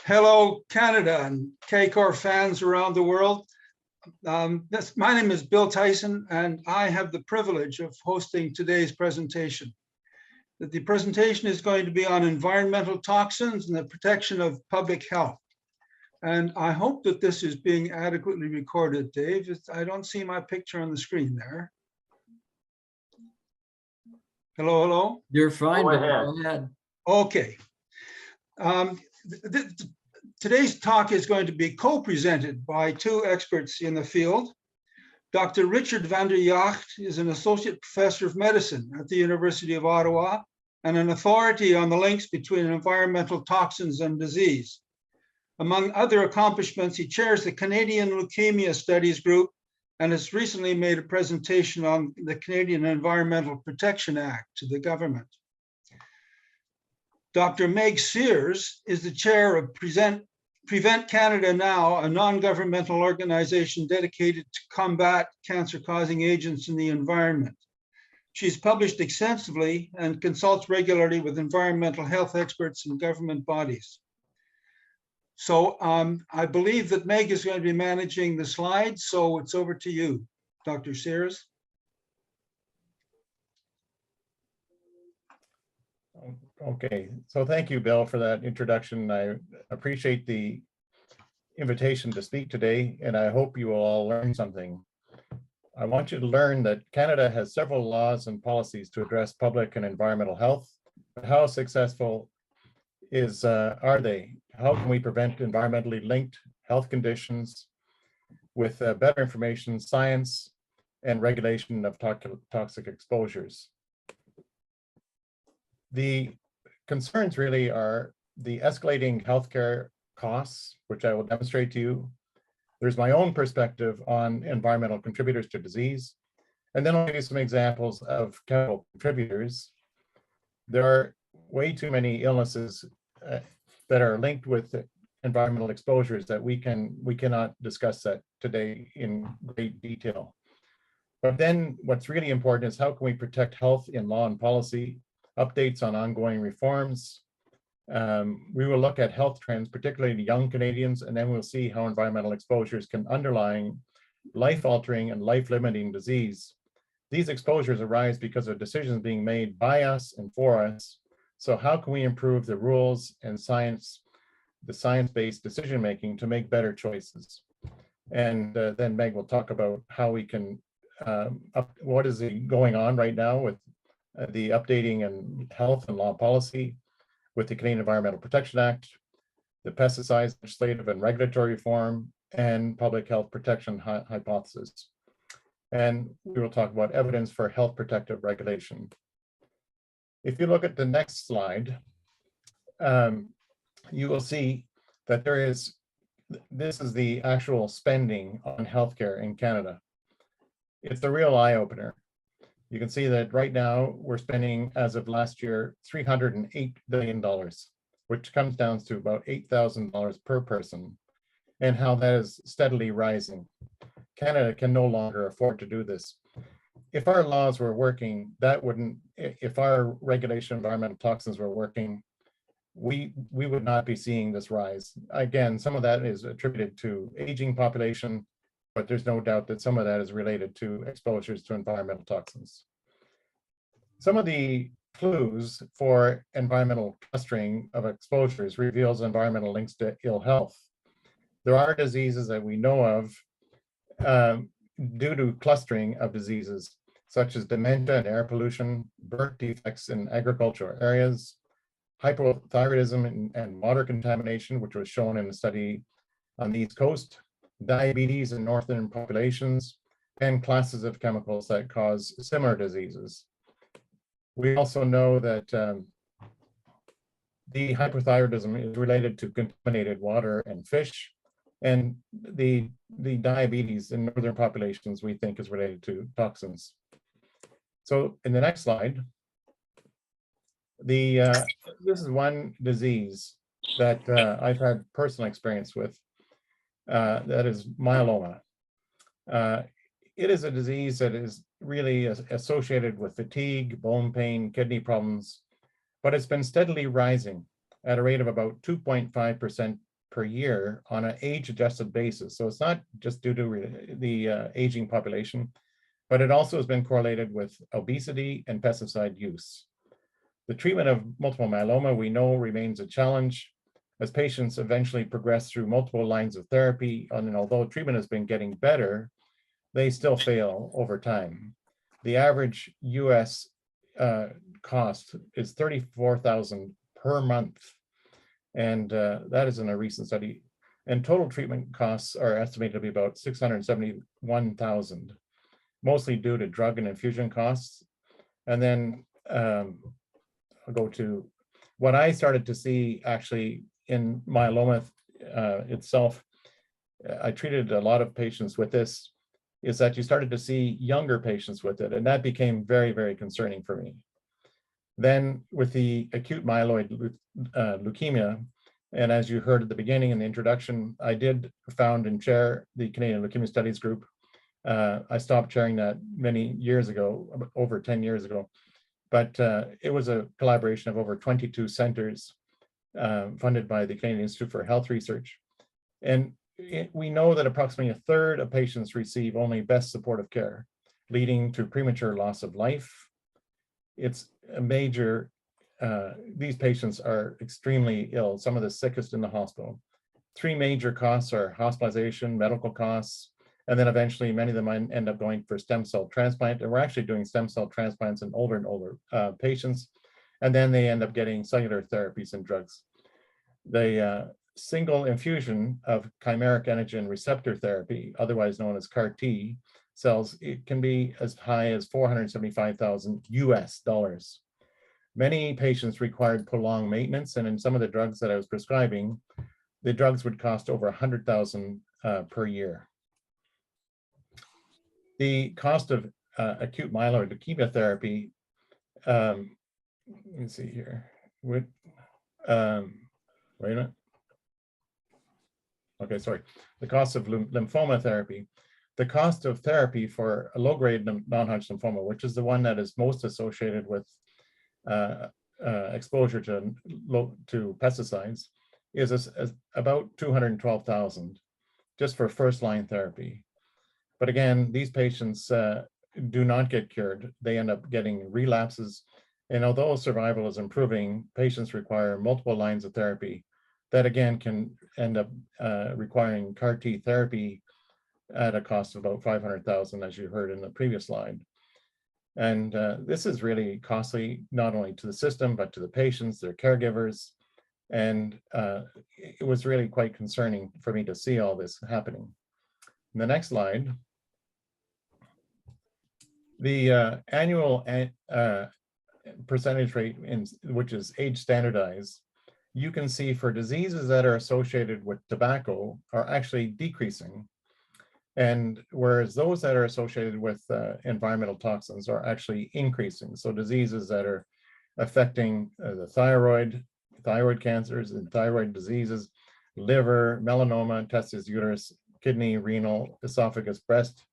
Hello, Canada and KCOR fans around the world. My name is Bill Tyson, and I have the privilege of hosting today's presentation. The presentation is going to be on environmental toxins and the protection of public health. And I hope that this is being adequately recorded, Dave. I don't see my picture on the screen there. Hello, hello. You're fine, Go Bill. ahead. Go ahead. Okay. Today's talk is going to be co-presented by two experts in the field. Dr. Richard van der Jagt is an associate professor of medicine at the University of Ottawa and an authority on the links between environmental toxins and disease. Among other accomplishments, he chairs the Canadian Leukemia Studies Group and has recently made a presentation on the Canadian Environmental Protection Act to the government. Dr. Meg Sears is the chair of Prevent Canada Now, a non-governmental organization dedicated to combat cancer-causing agents in the environment. She's published extensively and consults regularly with environmental health experts and government bodies. So I believe that Meg is going to be managing the slides, so it's over to you, Dr. Sears. Okay, so thank you, Bill, for that introduction. I appreciate the invitation to speak today, and I hope you will all learn something. I want you to learn that Canada has several laws and policies to address public and environmental health, but how successful are they? How can we prevent environmentally linked health conditions with better information, science, and regulation of toxic exposures? The concerns really are the escalating healthcare costs, which I will demonstrate to you. There's my own perspective on environmental contributors to disease. And then I'll give you some examples of chemical contributors. There are way too many illnesses that are linked with environmental exposures that we cannot discuss that today in great detail. But then what's really important is how can we protect health in law and policy, updates on ongoing reforms. We will look at health trends, particularly in young Canadians, and then we'll see how environmental exposures can underlying life-altering and life-limiting disease. These exposures arise because of decisions being made by us and for us. So how can we improve the rules and science, the science-based decision-making to make better choices? And then Meg will talk about how we can, what is going on right now with the updating and health and law policy with the Canadian Environmental Protection Act, the pesticides legislative and regulatory reform, and public health protection hypotheses. And we will talk about evidence for health protective regulation. If you look at the next slide, you will see that this is the actual spending on healthcare in Canada. It's a real eye-opener. You can see that right now we're spending, as of last year, $308 billion, which comes down to about $8,000 per person, and how that is steadily rising. Canada can no longer afford to do this. If our laws were working, if our regulation of environmental toxins were working, we would not be seeing this rise. Again, some of that is attributed to aging population, but there's no doubt that some of that is related to exposures to environmental toxins. Some of the clues for environmental clustering of exposures reveals environmental links to ill health. There are diseases that we know of due to clustering of diseases, such as dementia and air pollution, birth defects in agricultural areas, hypothyroidism and water contamination, which was shown in a study on the East Coast, diabetes in northern populations, and classes of chemicals that cause similar diseases. We also know that the hypothyroidism is related to contaminated water and fish, and the diabetes in northern populations we think is related to toxins. So in the next slide, this is one disease that I've had personal experience with. That is myeloma. It is a disease that is really associated with fatigue, bone pain, kidney problems, but it's been steadily rising at a rate of about 2.5% per year on an age-adjusted basis. So it's not just due to the aging population, but it also has been correlated with obesity and pesticide use. The treatment of multiple myeloma, we know, remains a challenge as patients eventually progress through multiple lines of therapy. And although treatment has been getting better, they still fail over time. The average US cost is $34,000 per month. And that is in a recent study. And total treatment costs are estimated to be about $671,000, mostly due to drug and infusion costs. And then I'll go to what I started to see actually in myeloma itself. I treated a lot of patients with this, is that you started to see younger patients with it. And that became very, very concerning for me. Then with the acute myeloid leukemia, and as you heard at the beginning in the introduction, I did found and chair the Canadian Leukemia Studies Group. I stopped chairing that many years ago, over 10 years ago, but it was a collaboration of over 22 centers funded by the Canadian Institute for Health Research. And we know that approximately a third of patients receive only best supportive care, leading to premature loss of life. It's a major, these patients are extremely ill, some of the sickest in the hospital. Three major costs are hospitalization, medical costs, and then eventually many of them end up going for stem cell transplant. And we're actually doing stem cell transplants in older and older patients. And then they end up getting cellular therapies and drugs. The single infusion of chimeric antigen receptor therapy, otherwise known as CAR-T cells, it can be as high as $475,000 US. Many patients required prolonged maintenance, and in some of the drugs that I was prescribing, the drugs would cost over $100,000 per year. The cost of acute myeloid leukemia therapy, let me see here. Wait a minute. Okay, sorry. The cost of lymphoma therapy. The cost of therapy for a low-grade non-Hodgkin lymphoma, which is the one that is most associated with exposure to pesticides, is about $212,000 just for first-line therapy. But again, these patients do not get cured. They end up getting relapses. And although survival is improving, patients require multiple lines of therapy that again can end up requiring CAR-T therapy at a cost of about $500,000, as you heard in the previous slide. And this is really costly, not only to the system, but to the patients, their caregivers. And it was really quite concerning for me to see all this happening. In the next slide, the annual percentage rate, which is age standardized, you can see for diseases that are associated with tobacco are actually decreasing. And whereas those that are associated with environmental toxins are actually increasing. So diseases that are affecting the thyroid cancers and thyroid diseases, liver, melanoma, testis, uterus, kidney, renal, esophagus, breast,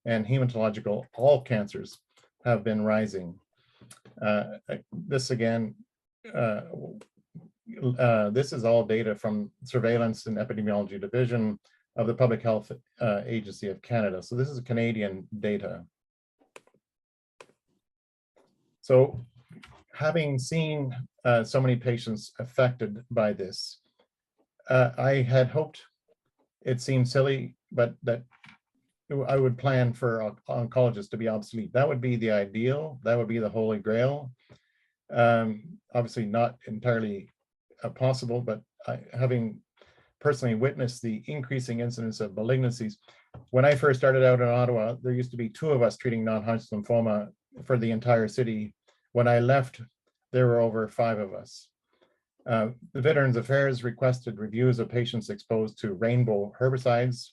and hematological, all cancers have been rising. This again, this is all data from Surveillance and Epidemiology Division of the Public Health Agency of Canada. So this is Canadian data. So having seen so many patients affected by this, I had hoped, it seemed silly, but that I would plan for oncologists to be obsolete. That would be the ideal. That would be the holy grail. Obviously not entirely possible, but having personally witnessed the increasing incidence of malignancies. When I first started out in Ottawa, there used to be 2 of us treating non-Hodgkin lymphoma for the entire city. When I left, there were over 5 of us. The Veterans Affairs requested reviews of patients exposed to rainbow herbicides,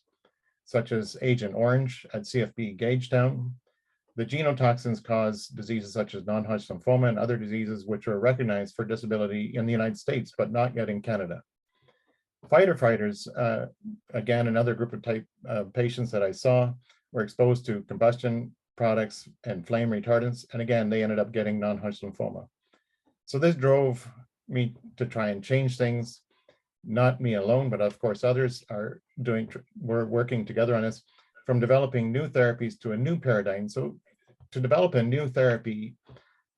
such as Agent Orange at CFB Gagetown. The genotoxins cause diseases such as non-Hodgkin lymphoma and other diseases which are recognized for disability in the United States, but not yet in Canada. Firefighters, again, another group of type patients that I saw, were exposed to combustion products and flame retardants. And again, they ended up getting non-Hodgkin lymphoma. So this drove me to try and change things. not me alone, but of course others are we're working together on this, from developing new therapies to a new paradigm. So to develop a new therapy,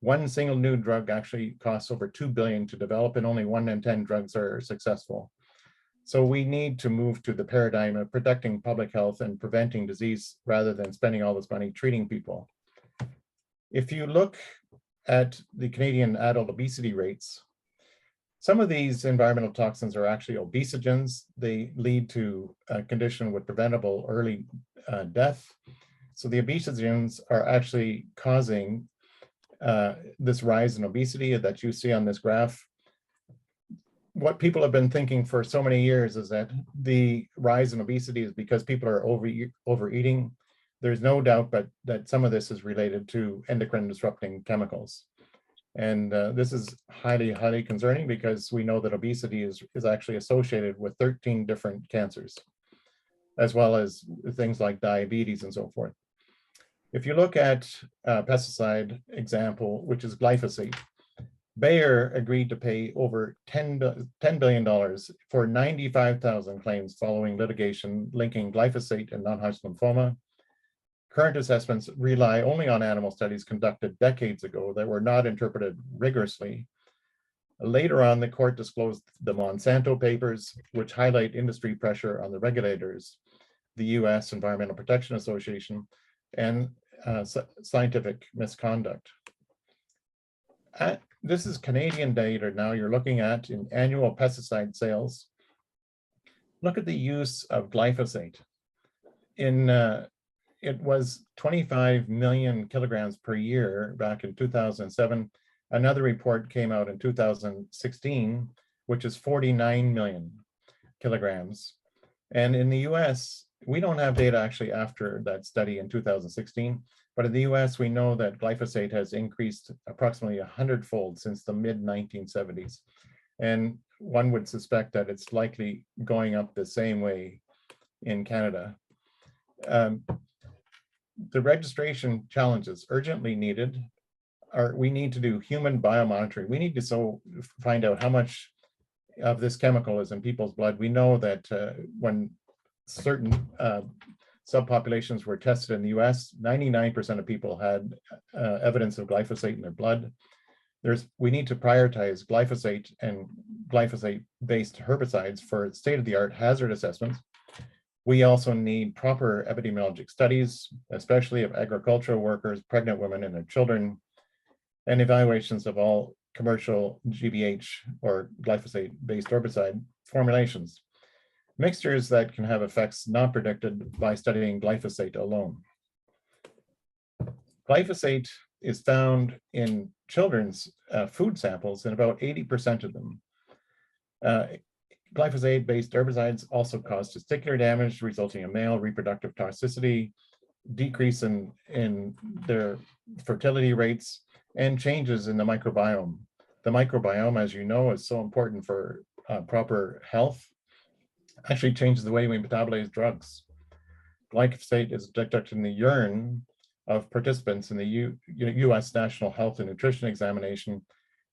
one single new drug actually costs over 2 billion to develop, and only 1 in 10 drugs are successful. So we need to move to the paradigm of protecting public health and preventing disease rather than spending all this money treating people. If you look at the Canadian adult obesity rates, some of these environmental toxins are actually obesogens. They lead to a condition with preventable early death. So the obesogens are actually causing this rise in obesity that you see on this graph. What people have been thinking for so many years is that the rise in obesity is because people are overeating. There's no doubt but that some of this is related to endocrine disrupting chemicals. And this is highly, highly concerning because we know that obesity is actually associated with 13 different cancers, as well as things like diabetes and so forth. If you look at a pesticide example, which is glyphosate, Bayer agreed to pay over $10 billion for 95,000 claims following litigation linking glyphosate and non-Hodgkin lymphoma. Current assessments rely only on animal studies conducted decades ago that were not interpreted rigorously. Later on, the court disclosed the Monsanto papers, which highlight industry pressure on the regulators, the US Environmental Protection Association, and scientific misconduct. This is Canadian data now you're looking at in annual pesticide sales. Look at the use of glyphosate. It was 25 million kilograms per year back in 2007. Another report came out in 2016, which is 49 million kilograms. And in the US, we don't have data actually after that study in 2016, but in the US, we know that glyphosate has increased approximately 100-fold since the mid-1970s. And one would suspect that it's likely going up the same way in Canada. The registration challenges urgently needed are we need to do human biomonitoring. We need to find out how much of this chemical is in people's blood. We know that when certain subpopulations were tested in the US, 99% of people had evidence of glyphosate in their blood. We need to prioritize glyphosate and glyphosate-based herbicides for state-of-the-art hazard assessments. We also need proper epidemiologic studies, especially of agricultural workers, pregnant women and their children, and evaluations of all commercial GBH or glyphosate-based herbicide formulations. Mixtures that can have effects not predicted by studying glyphosate alone. Glyphosate is found in children's food samples in about 80% of them. Glyphosate-based herbicides also cause testicular damage, resulting in male reproductive toxicity, decrease in their fertility rates, and changes in the microbiome. The microbiome, as you know, is so important for proper health. Actually changes the way we metabolize drugs. Glyphosate is detected in the urine of participants in the US National Health and Nutrition Examination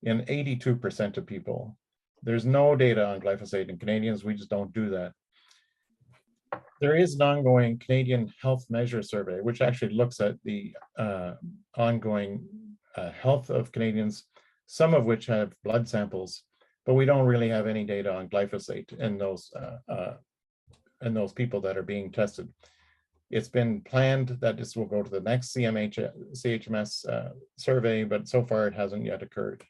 in 82% of people. There's no data on glyphosate in Canadians. We just don't do that. There is an ongoing Canadian Health Measure Survey, which actually looks at the ongoing health of Canadians, some of which have blood samples, but we don't really have any data on glyphosate in those people that are being tested. It's been planned that this will go to the next CHMS survey, but so far it hasn't yet occurred.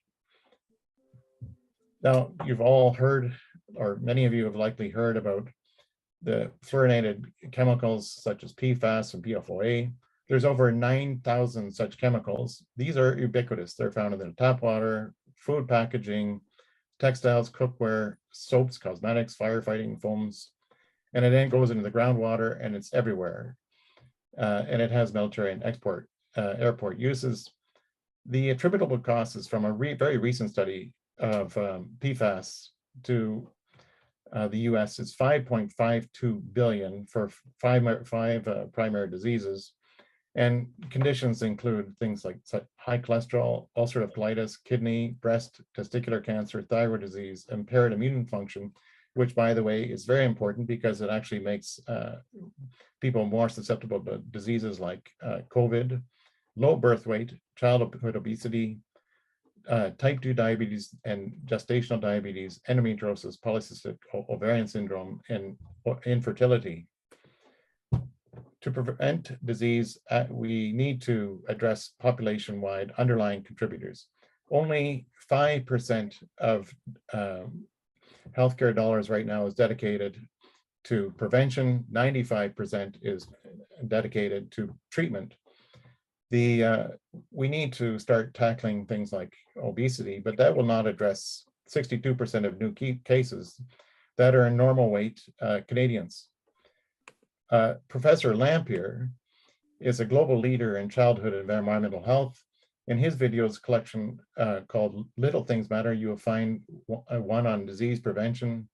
Now, you've all heard, or many of you have likely heard about the fluorinated chemicals such as PFAS and PFOA. There's over 9,000 such chemicals. These are ubiquitous. They're found in the tap water, food packaging, textiles, cookware, soaps, cosmetics, firefighting foams, and it then goes into the groundwater and it's everywhere. And it has military and airport uses. The attributable cost is from a very recent study of PFAS to the US is $5.52 billion for five primary diseases. And conditions include things like high cholesterol, ulcerative colitis, kidney, breast, testicular cancer, thyroid disease, impaired immune function, which, by the way, is very important because it actually makes people more susceptible to diseases like COVID, low birth weight, childhood obesity, type 2 diabetes and gestational diabetes, endometriosis, polycystic ovarian syndrome, and infertility. To prevent disease, we need to address population-wide underlying contributors. Only 5% of healthcare dollars right now is dedicated to prevention. 95% is dedicated to treatment. We need to start tackling things like obesity, but that will not address 62% of new cases that are normal weight Canadians. Professor Lampier is a global leader in childhood and environmental health. In his videos collection called Little Things Matter, you will find one on disease prevention.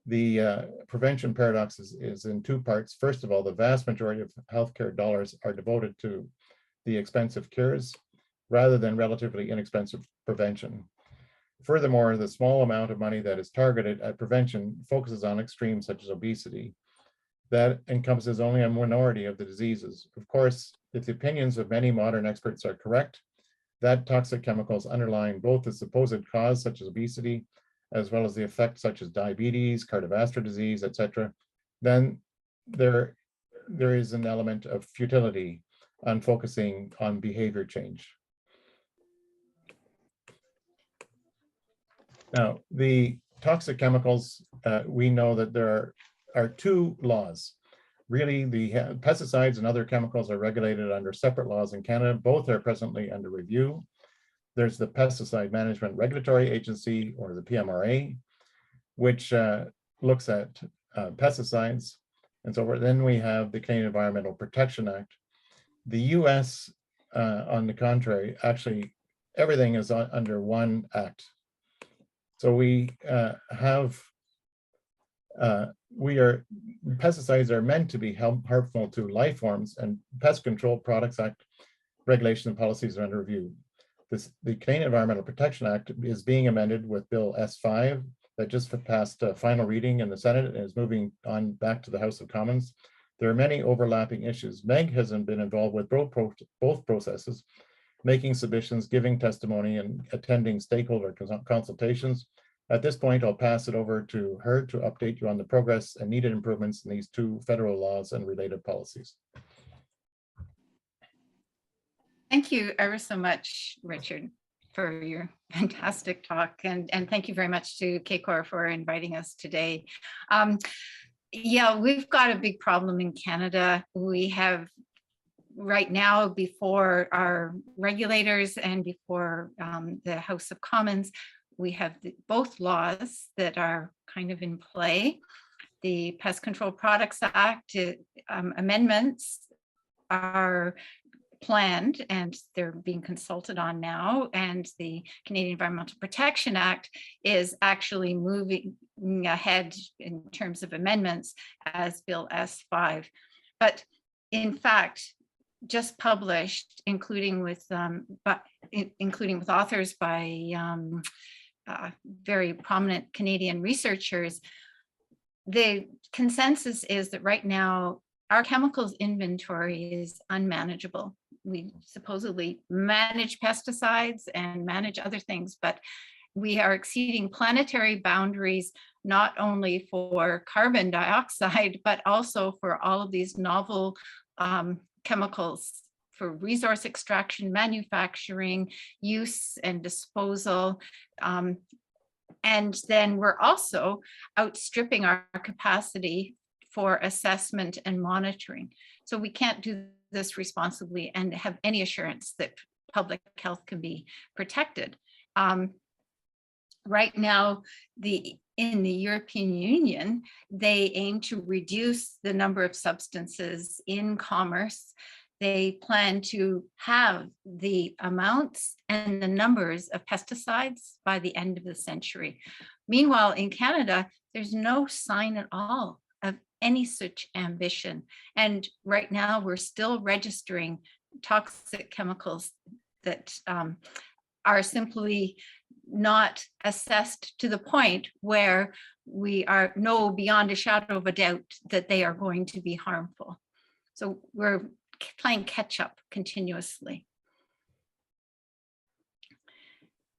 The prevention paradox is in two parts. First of all, the vast majority of healthcare dollars are devoted to the expensive cures rather than relatively inexpensive prevention. Furthermore, the small amount of money that is targeted at prevention focuses on extremes such as obesity. That encompasses only a minority of the diseases. Of course, if the opinions of many modern experts are correct, that toxic chemicals underlying both the supposed cause, such as obesity, as well as the effects such as diabetes, cardiovascular disease, etc., then there is an element of futility on focusing on behavior change. Now, the toxic chemicals, we know that there are two laws. Really, the pesticides and other chemicals are regulated under separate laws in Canada. Both are presently under review. There's the Pesticide Management Regulatory Agency, or the PMRA, which looks at pesticides and so forth. Then we have the Canadian Environmental Protection Act. The US, on the contrary, actually, everything is under one act. So pesticides are meant to be harmful to life forms, and Pest Control Products Act regulation and policies are under review. The Canadian Environmental Protection Act is being amended with Bill S5 that just passed a final reading in the Senate and is moving on back to the House of Commons. There are many overlapping issues. Meg hasn't been involved with both processes, making submissions, giving testimony, and attending stakeholder consultations. At this point, I'll pass it over to her to update you on the progress and needed improvements in these two federal laws and related policies. Thank you ever so much, Richard, for your fantastic talk. And thank you very much to KCOR for inviting us today. Yeah, we've got a big problem in Canada. We have right now, before our regulators and before the House of Commons, we have both laws that are kind of in play. The Pest Control Products Act amendments are planned and they're being consulted on now. And the Canadian Environmental Protection Act is actually moving ahead in terms of amendments as Bill S5. But in fact, just published, including with authors by very prominent Canadian researchers, the consensus is that right now our chemicals inventory is unmanageable. We supposedly manage pesticides and manage other things, but we are exceeding planetary boundaries, not only for carbon dioxide, but also for all of these novel chemicals for resource extraction, manufacturing, use and disposal. And then we're also outstripping our capacity for assessment and monitoring. So we can't do this responsibly and have any assurance that public health can be protected. Right now, in the European Union, they aim to reduce the number of substances in commerce. They plan to have the amounts and the numbers of pesticides by the end of the century. Meanwhile, in Canada, there's no sign at all of any such ambition. And right now, we're still registering toxic chemicals that are simply not assessed to the point where we know beyond a shadow of a doubt that they are going to be harmful. So we're playing catch up continuously.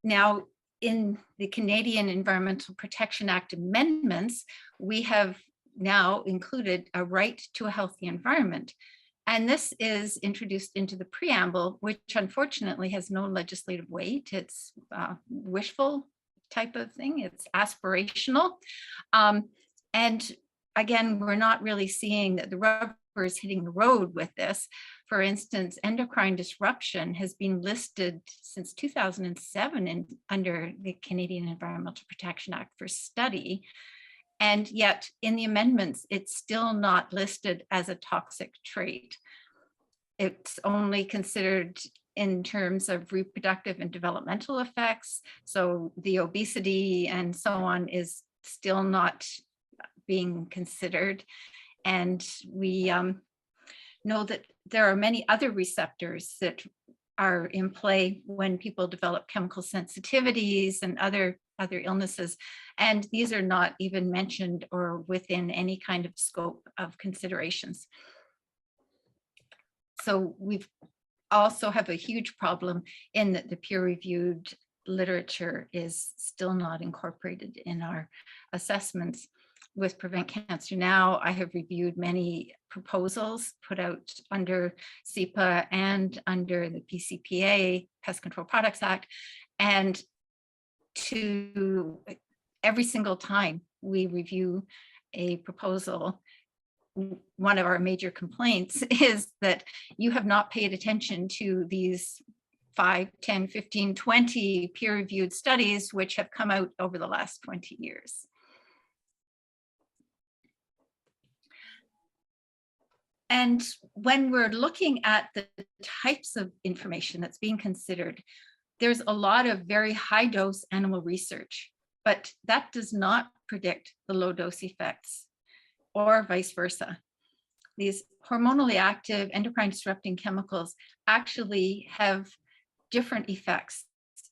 Now, in the Canadian Environmental Protection Act amendments, we have now included a right to a healthy environment. And this is introduced into the preamble, which unfortunately has no legislative weight. It's wishful type of thing. It's aspirational. And again, we're not really seeing that the rubber is hitting the road with this. For instance, endocrine disruption has been listed since 2007 under the Canadian Environmental Protection Act for study. And yet in the amendments, it's still not listed as a toxic trait. It's only considered in terms of reproductive and developmental effects. So the obesity and so on is still not being considered. And we know that there are many other receptors that are in play when people develop chemical sensitivities and other illnesses. And these are not even mentioned or within any kind of scope of considerations. So we've also have a huge problem in that the peer-reviewed literature is still not incorporated in our assessments. With Prevent Cancer Now, I have reviewed many proposals put out under CEPA and under the PCPA, Pest Control Products Act, and to every single time we review a proposal, one of our major complaints is that you have not paid attention to these 5, 10, 15, 20 peer-reviewed studies which have come out over the last 20 years. And when we're looking at the types of information that's being considered, there's a lot of very high dose animal research, but that does not predict the low dose effects or vice versa. These hormonally active endocrine disrupting chemicals actually have different effects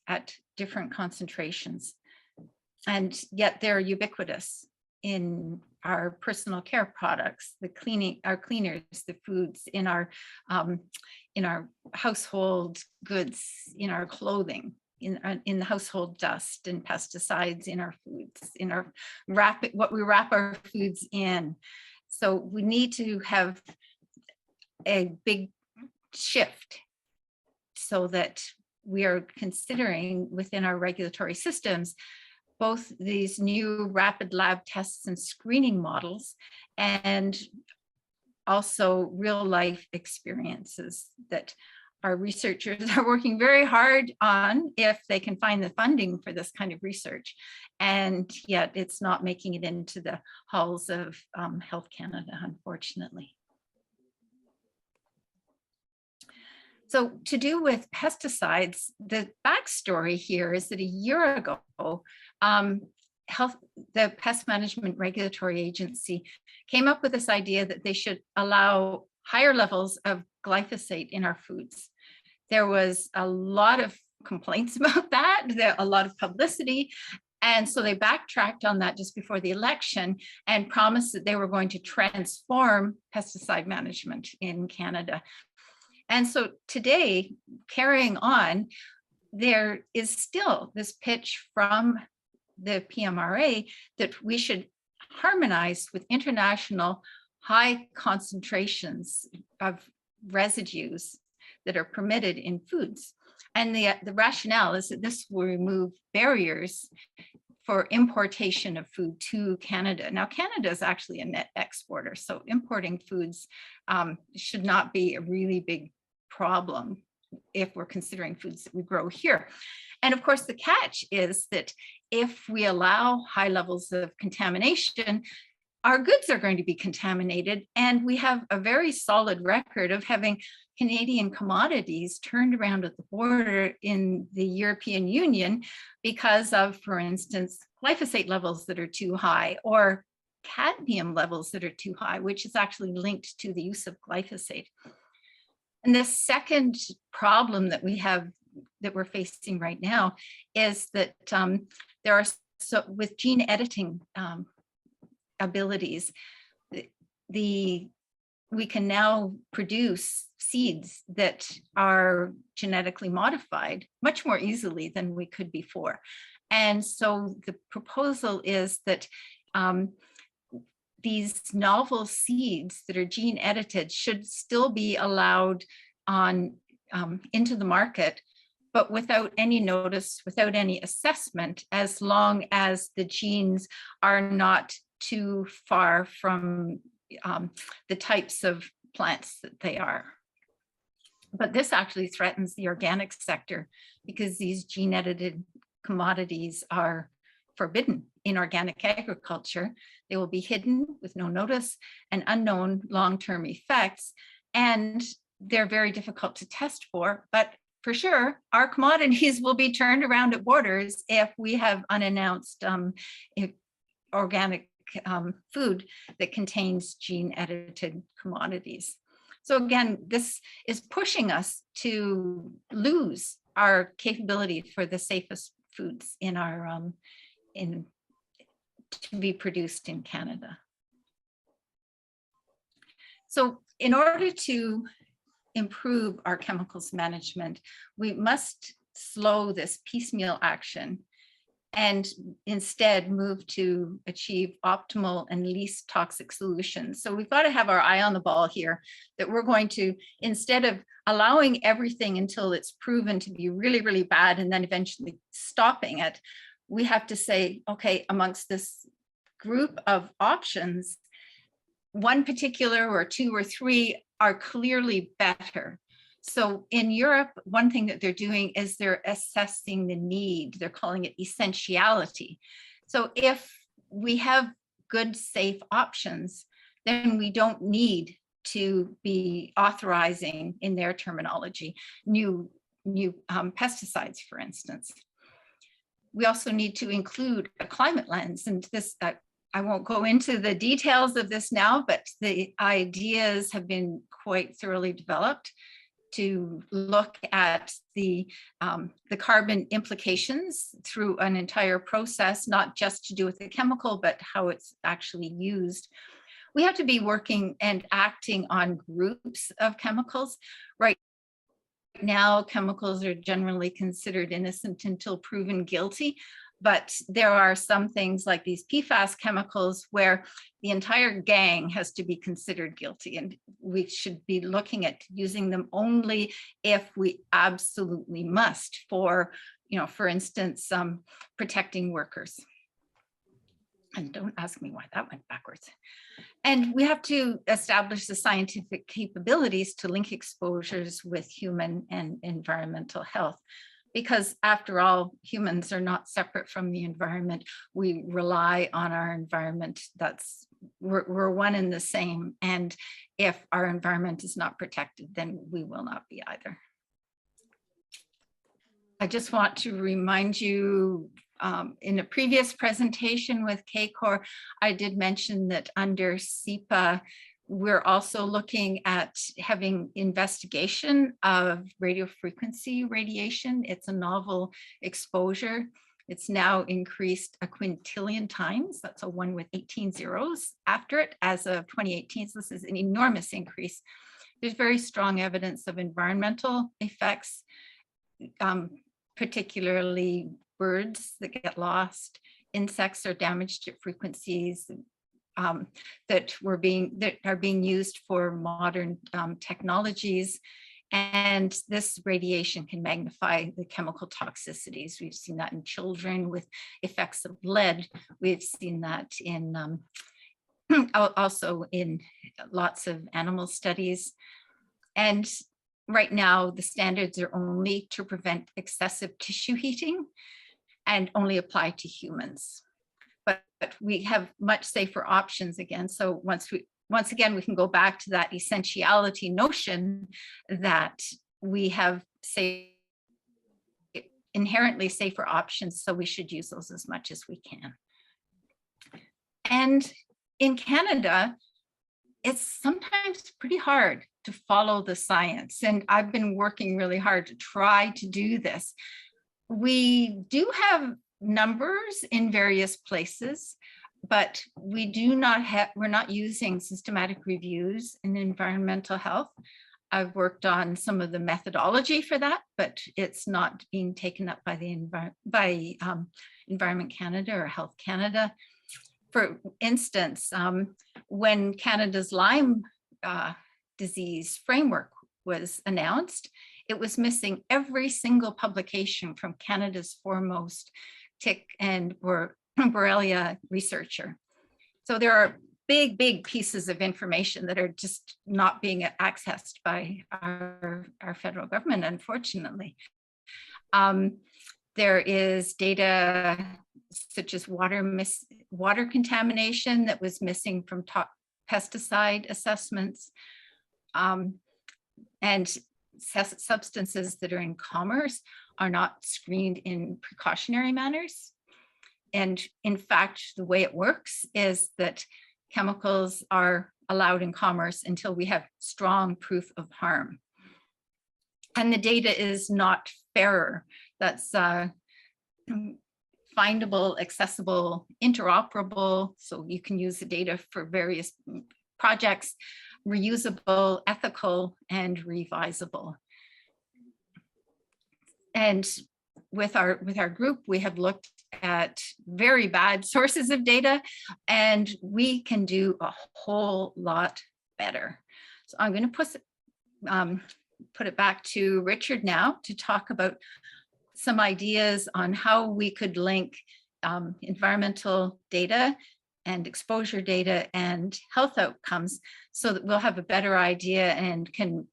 at different concentrations, and yet they're ubiquitous in our personal care products, our cleaners, the foods, in our household goods, in our clothing, in the household dust and pesticides in our foods, in our what we wrap our foods in. So we need to have a big shift so that we are considering within our regulatory systems both these new rapid lab tests and screening models, and also real life experiences that our researchers are working very hard on if they can find the funding for this kind of research. And yet it's not making it into the halls of Health Canada, unfortunately. So to do with pesticides, the backstory here is that a year ago, the Pest Management Regulatory Agency came up with this idea that they should allow higher levels of glyphosate in our foods. There was a lot of complaints about that, a lot of publicity. And so they backtracked on that just before the election and promised that they were going to transform pesticide management in Canada. And so today, carrying on, there is still this pitch from the PMRA that we should harmonize with international high concentrations of residues that are permitted in foods. And the rationale is that this will remove barriers for importation of food to Canada. Now, Canada is actually a net exporter, so importing foods should not be a really big problem if we're considering foods that we grow here. And of course, the catch is that if we allow high levels of contamination, our goods are going to be contaminated. And we have a very solid record of having Canadian commodities turned around at the border in the European Union because of, for instance, glyphosate levels that are too high or cadmium levels that are too high, which is actually linked to the use of glyphosate. And the second problem that we have that we're facing right now is that there are, so with gene editing abilities, we can now produce seeds that are genetically modified much more easily than we could before. And so the proposal is that these novel seeds that are gene edited should still be allowed on into the market, but without any notice, without any assessment, as long as the genes are not too far from the types of plants that they are. But this actually threatens the organic sector because these gene edited commodities are forbidden in organic agriculture. They will be hidden with no notice and unknown long-term effects, and they're very difficult to test for. But for sure, our commodities will be turned around at borders if we have unannounced organic food that contains gene edited commodities. So again, this is pushing us to lose our capability for the safest foods in our to be produced in Canada. So in order to improve our chemicals management, we must slow this piecemeal action and instead move to achieve optimal and least toxic solutions. So we've got to have our eye on the ball here, that we're going to, instead of allowing everything until it's proven to be really, really bad and then eventually stopping it, we have to say, okay, amongst this group of options, one particular or two or three are clearly better. So in Europe, one thing that they're doing is they're assessing the need. They're calling it essentiality. So if we have good, safe options, then we don't need to be authorizing, in their terminology, new pesticides, for instance. We also need to include a climate lens, and this, I won't go into the details of this now, but the ideas have been quite thoroughly developed to look at the carbon implications through an entire process, not just to do with the chemical, but how it's actually used. We have to be working and acting on groups of chemicals. Right now, chemicals are generally considered innocent until proven guilty. But there are some things like these PFAS chemicals where the entire gang has to be considered guilty, and we should be looking at using them only if we absolutely must for, for instance, protecting workers. And don't ask me why that went backwards. And we have to establish the scientific capabilities to link exposures with human and environmental health. Because after all, humans are not separate from the environment. We rely on our environment. We're one and the same. And if our environment is not protected, then we will not be either. I just want to remind you, in a previous presentation with KCOR, I did mention that under SEPA, we're also looking at having investigation of radiofrequency radiation. It's a novel exposure. It's now increased a quintillion times. That's a 1 with 18 zeros after it as of 2018. So this is an enormous increase. There's very strong evidence of environmental effects, particularly birds that get lost. Insects are damaged at frequencies that are being used for modern technologies. And this radiation can magnify the chemical toxicities. We've seen that in children with effects of lead. We've seen that in also in lots of animal studies. And right now, the standards are only to prevent excessive tissue heating and only apply to humans. But we have much safer options again. So once again, we can go back to that essentiality notion that we have inherently safer options, so we should use those as much as we can. And in Canada, it's sometimes pretty hard to follow the science. And I've been working really hard to try to do this. We do have numbers in various places, but we're not using systematic reviews in environmental health. I've worked on some of the methodology for that, but it's not being taken up by the Environment Canada or Health Canada. For instance, when Canada's Lyme disease framework was announced, it was missing every single publication from Canada's foremost tick and Borrelia researcher. So there are big pieces of information that are just not being accessed by our federal government, unfortunately. There is data such as water contamination that was missing from pesticide assessments, and substances that are in commerce are not screened in precautionary manners. And in fact, the way it works is that chemicals are allowed in commerce until we have strong proof of harm. And the data is not fairer. That's findable, accessible, interoperable, so you can use the data for various projects, reusable, ethical, and revisable. And with our group, we have looked at very bad sources of data, and we can do a whole lot better. So I'm going to put it back to Richard now to talk about some ideas on how we could link environmental data and exposure data and health outcomes so that we'll have a better idea and can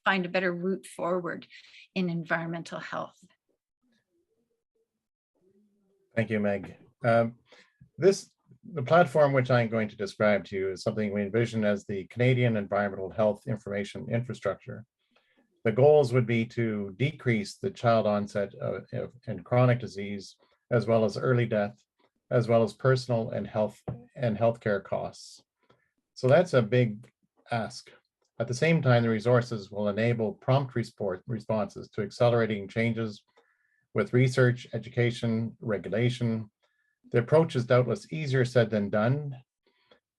find a better route forward in environmental health. Thank you, Meg. The platform which I'm going to describe to you is something we envision as the Canadian Environmental Health Information Infrastructure. The goals would be to decrease the child onset and chronic disease, as well as early death, as well as personal and healthcare costs. So that's a big ask. At the same time, the resources will enable prompt responses to accelerating changes with research, education, regulation. The approach is doubtless easier said than done.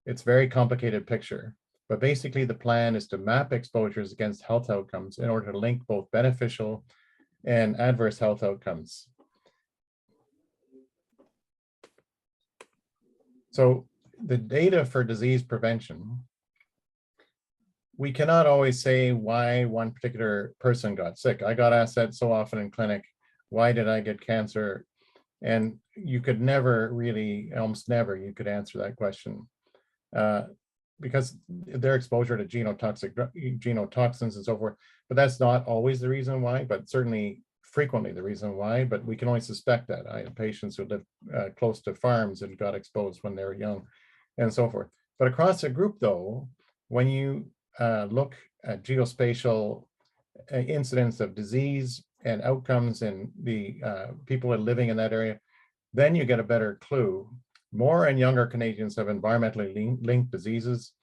It's a very complicated picture, but basically the plan is to map exposures against health outcomes in order to link both beneficial and adverse health outcomes. So the data for disease prevention, we cannot always say why one particular person got sick. I got asked that so often in clinic, why did I get cancer? And you could never really, almost never, you could answer that question because their exposure to genotoxins and so forth. But that's not always the reason why, but certainly frequently the reason why, but we can only suspect that. I have patients who live close to farms and got exposed when they were young and so forth. But across the group though, when you look at geospatial incidents of disease and outcomes in the people living in that area, then you get a better clue. More and younger Canadians have environmentally linked diseases.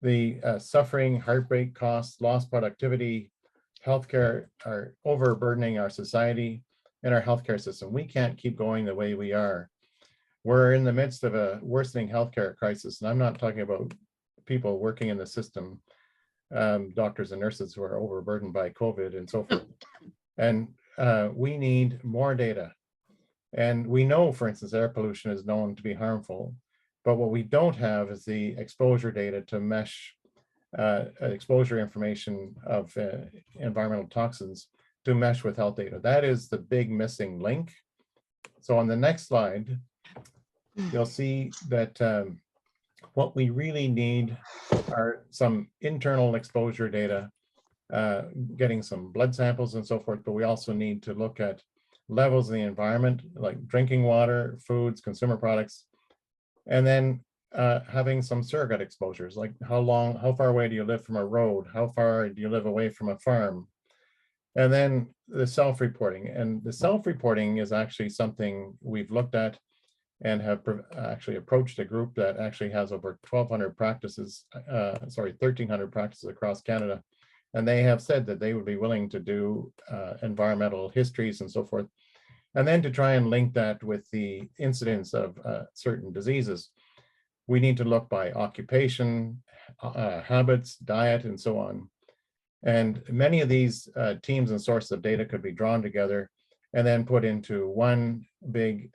The suffering, heartbreak, costs, lost productivity, healthcare are overburdening our society and our healthcare system. We can't keep going the way we are. We're in the midst of a worsening healthcare crisis, and I'm not talking about people working in the system, doctors and nurses who are overburdened by COVID and so forth. And we need more data. And we know, for instance, air pollution is known to be harmful, but what we don't have is the exposure data to mesh exposure information of environmental toxins to mesh with health data. That is the big missing link. So on the next slide, you'll see that what we really need are some internal exposure data, getting some blood samples and so forth, but we also need to look at levels in the environment, like drinking water, foods, consumer products, and then having some surrogate exposures, like how far away do you live from a road? How far do you live away from a farm? And then the self-reporting. And the self-reporting is actually something we've looked at, and have actually approached a group that actually has over 1,200 practices, 1,300 practices across Canada. And they have said that they would be willing to do environmental histories and so forth. And then to try and link that with the incidence of certain diseases, we need to look by occupation, habits, diet, and so on. And many of these teams and sources of data could be drawn together and then put into one big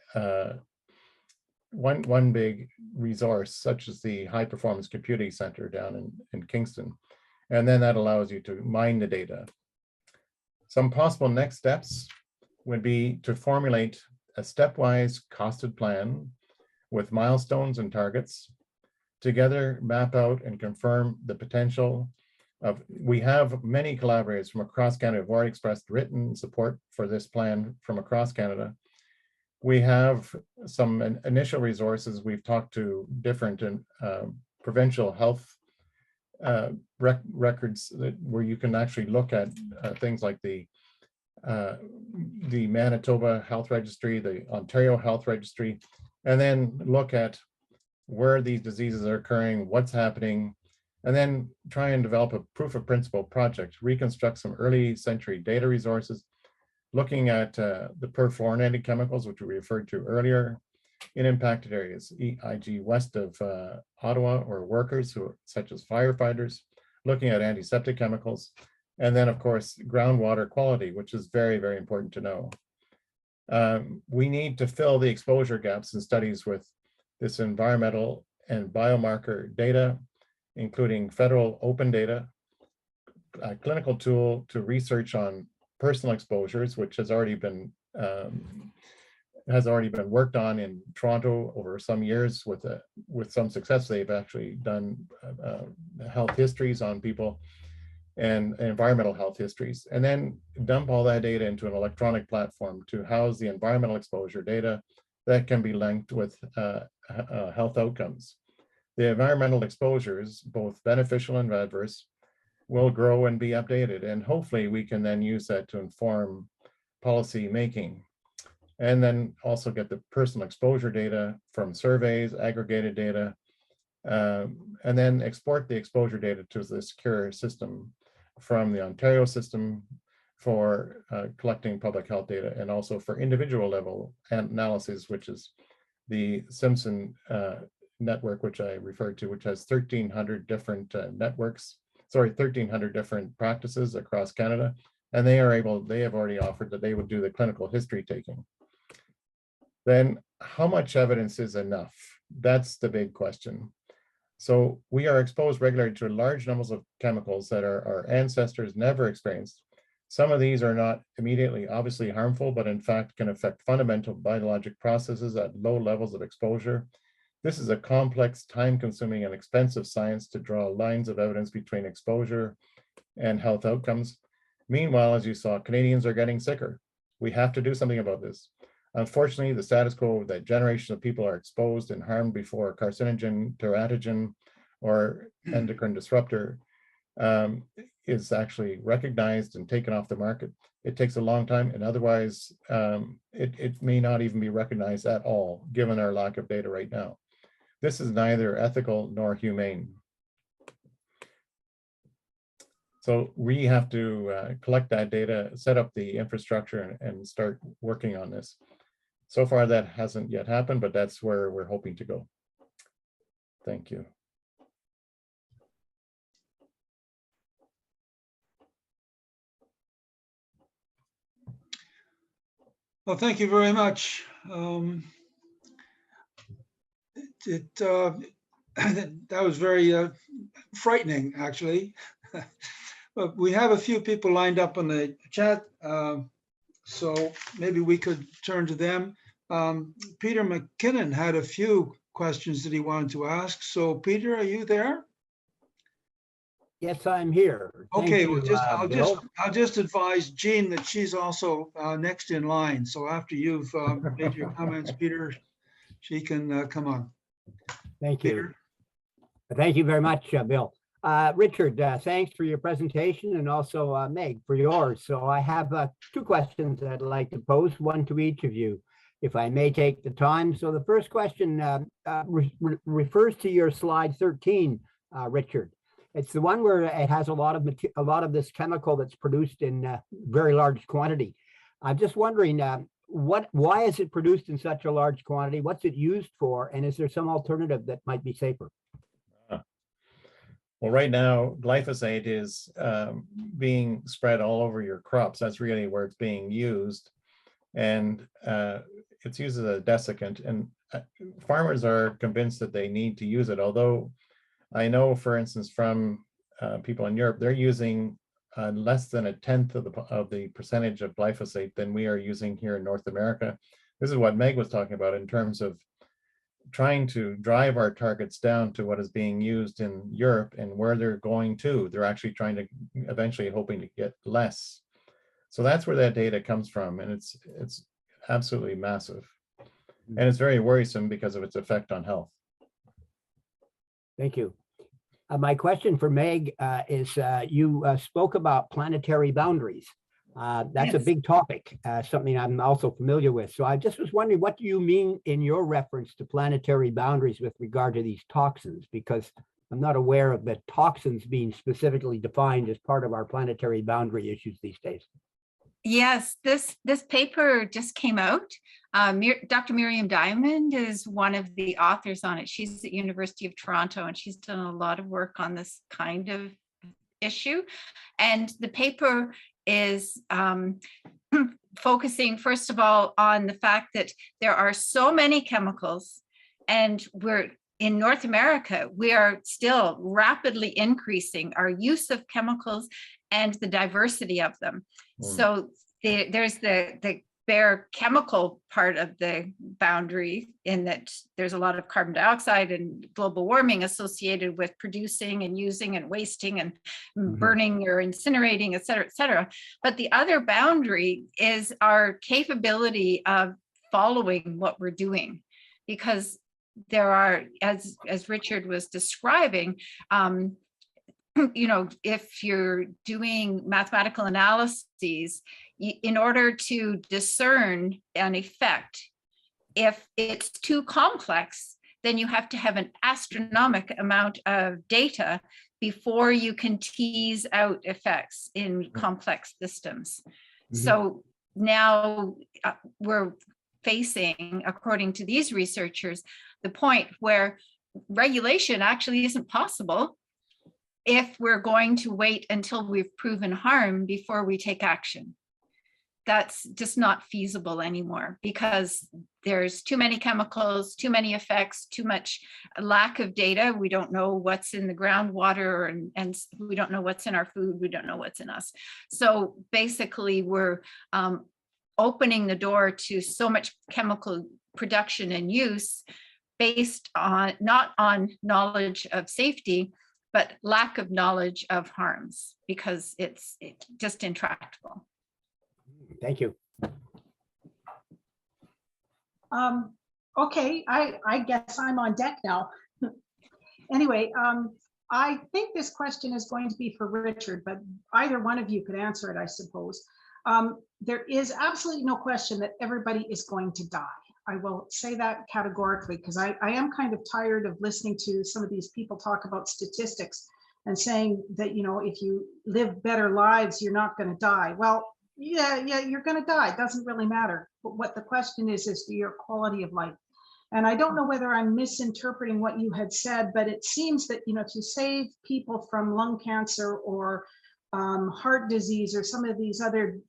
resource, such as the High Performance Computing Center down in Kingston. And then that allows you to mine the data. Some possible next steps would be to formulate a stepwise costed plan with milestones and targets, together map out and confirm the potential of, we have many collaborators from across Canada who've already expressed written support for this plan from across Canada. We have some initial resources. We've talked to different provincial health records where you can actually look at things like the Manitoba Health Registry, the Ontario Health Registry, and then look at where these diseases are occurring, what's happening, and then try and develop a proof of principle project, reconstruct some early century data resources, looking at the perfluorinated chemicals, which we referred to earlier, in impacted areas, e.g. west of Ottawa, or workers who are, such as firefighters, looking at antiseptic chemicals, and then of course, groundwater quality, which is very, very important to know. We need to fill the exposure gaps in studies with this environmental and biomarker data, including federal open data, a clinical tool to research on personal exposures, which has already been worked on in Toronto over some years with some success. They've actually done health histories on people and environmental health histories, and then dump all that data into an electronic platform to house the environmental exposure data that can be linked with health outcomes. The environmental exposures, both beneficial and adverse, will grow and be updated, and hopefully we can then use that to inform policy making. And then also get the personal exposure data from surveys, aggregated data, and then export the exposure data to the secure system from the Ontario system for collecting public health data, and also for individual level analyses, which is the Simpson network, which I referred to, which has 1,300 different networks, 1,300 different practices across Canada. And they have already offered that they would do the clinical history taking. Then how much evidence is enough? That's the big question. So we are exposed regularly to large numbers of chemicals that our ancestors never experienced. Some of these are not immediately obviously harmful, but in fact can affect fundamental biologic processes at low levels of exposure. This is a complex, time-consuming, and expensive science to draw lines of evidence between exposure and health outcomes. Meanwhile, as you saw, Canadians are getting sicker. We have to do something about this. Unfortunately, the status quo that generation of people are exposed and harmed before a carcinogen, teratogen, or endocrine disruptor is actually recognized and taken off the market. It takes a long time, and otherwise it may not even be recognized at all, given our lack of data right now. This is neither ethical nor humane. So we have to collect that data, set up the infrastructure, and start working on this. So far, that hasn't yet happened, but that's where we're hoping to go. Thank you. Well, thank you very much. That was very frightening, actually. But we have a few people lined up on the chat, so maybe we could turn to them. Peter McKinnon had a few questions that he wanted to ask. So Peter, are you there? Yes, I'm here. Okay, well, Bill. I'll just advise Jean that she's also next in line. So after you've made your comments, Peter, she can come on. Thank you. Peter? Thank you very much, Bill. Richard, thanks for your presentation, and also Meg for yours. So I have two questions I'd like to pose, one to each of you. if I may take the time. So the first question refers to your slide 13, Richard. It's the one where it has a lot of this chemical that's produced in very large quantity. I'm just wondering, why is it produced in such a large quantity? What's it used for? And is there some alternative that might be safer? Well, right now, glyphosate is being spread all over your crops. That's really where it's being used. And it's used as a desiccant. And farmers are convinced that they need to use it. Although I know, for instance, from people in Europe, they're using less than a tenth of the percentage of glyphosate than we are using here in North America. This is what Meg was talking about in terms of trying to drive our targets down to what is being used in Europe and where they're going to. They're actually trying to eventually hoping to get less. So that's where that data comes from, and it's absolutely massive. And it's very worrisome because of its effect on health. Thank you. My question for Meg is, you spoke about planetary boundaries. That's a big topic, something I'm also familiar with. So I just was wondering, what do you mean in your reference to planetary boundaries with regard to these toxins? Because I'm not aware of the toxins being specifically defined as part of our planetary boundary issues these days. Yes, this paper just came out. Dr. Miriam Diamond is one of the authors on it. She's at University of Toronto, and she's done a lot of work on this kind of issue. And the paper is focusing, first of all, on the fact that there are so many chemicals, and we're in North America, we are still rapidly increasing our use of chemicals and the diversity of them. So there's the bare chemical part of the boundary, in that there's a lot of carbon dioxide and global warming associated with producing and using and wasting and burning or incinerating, et cetera, et cetera. But the other boundary is our capability of following what we're doing, because there are, as Richard was describing, if you're doing mathematical analyses, in order to discern an effect, if it's too complex, then you have to have an astronomical amount of data before you can tease out effects in complex systems. So now we're facing, according to these researchers, the point where regulation actually isn't possible if we're going to wait until we've proven harm before we take action. That's just not feasible anymore, because there's too many chemicals, too many effects, too much lack of data. We don't know what's in the groundwater, and we don't know what's in our food. We don't know what's in us. So basically, we're opening the door to so much chemical production and use based on, not on knowledge of safety, but lack of knowledge of harms, because it's just intractable. Thank you. Okay, I guess I'm on deck now. Anyway, I think this question is going to be for Richard, but either one of you could answer it, I suppose. There is absolutely no question that everybody is going to die. I will say that categorically, because I am kind of tired of listening to some of these people talk about statistics and saying that, if you live better lives, you're not going to die. Well, yeah, you're going to die. It doesn't really matter. But what the question is your quality of life. And I don't know whether I'm misinterpreting what you had said, but it seems that, if you save people from lung cancer or heart disease or some of these other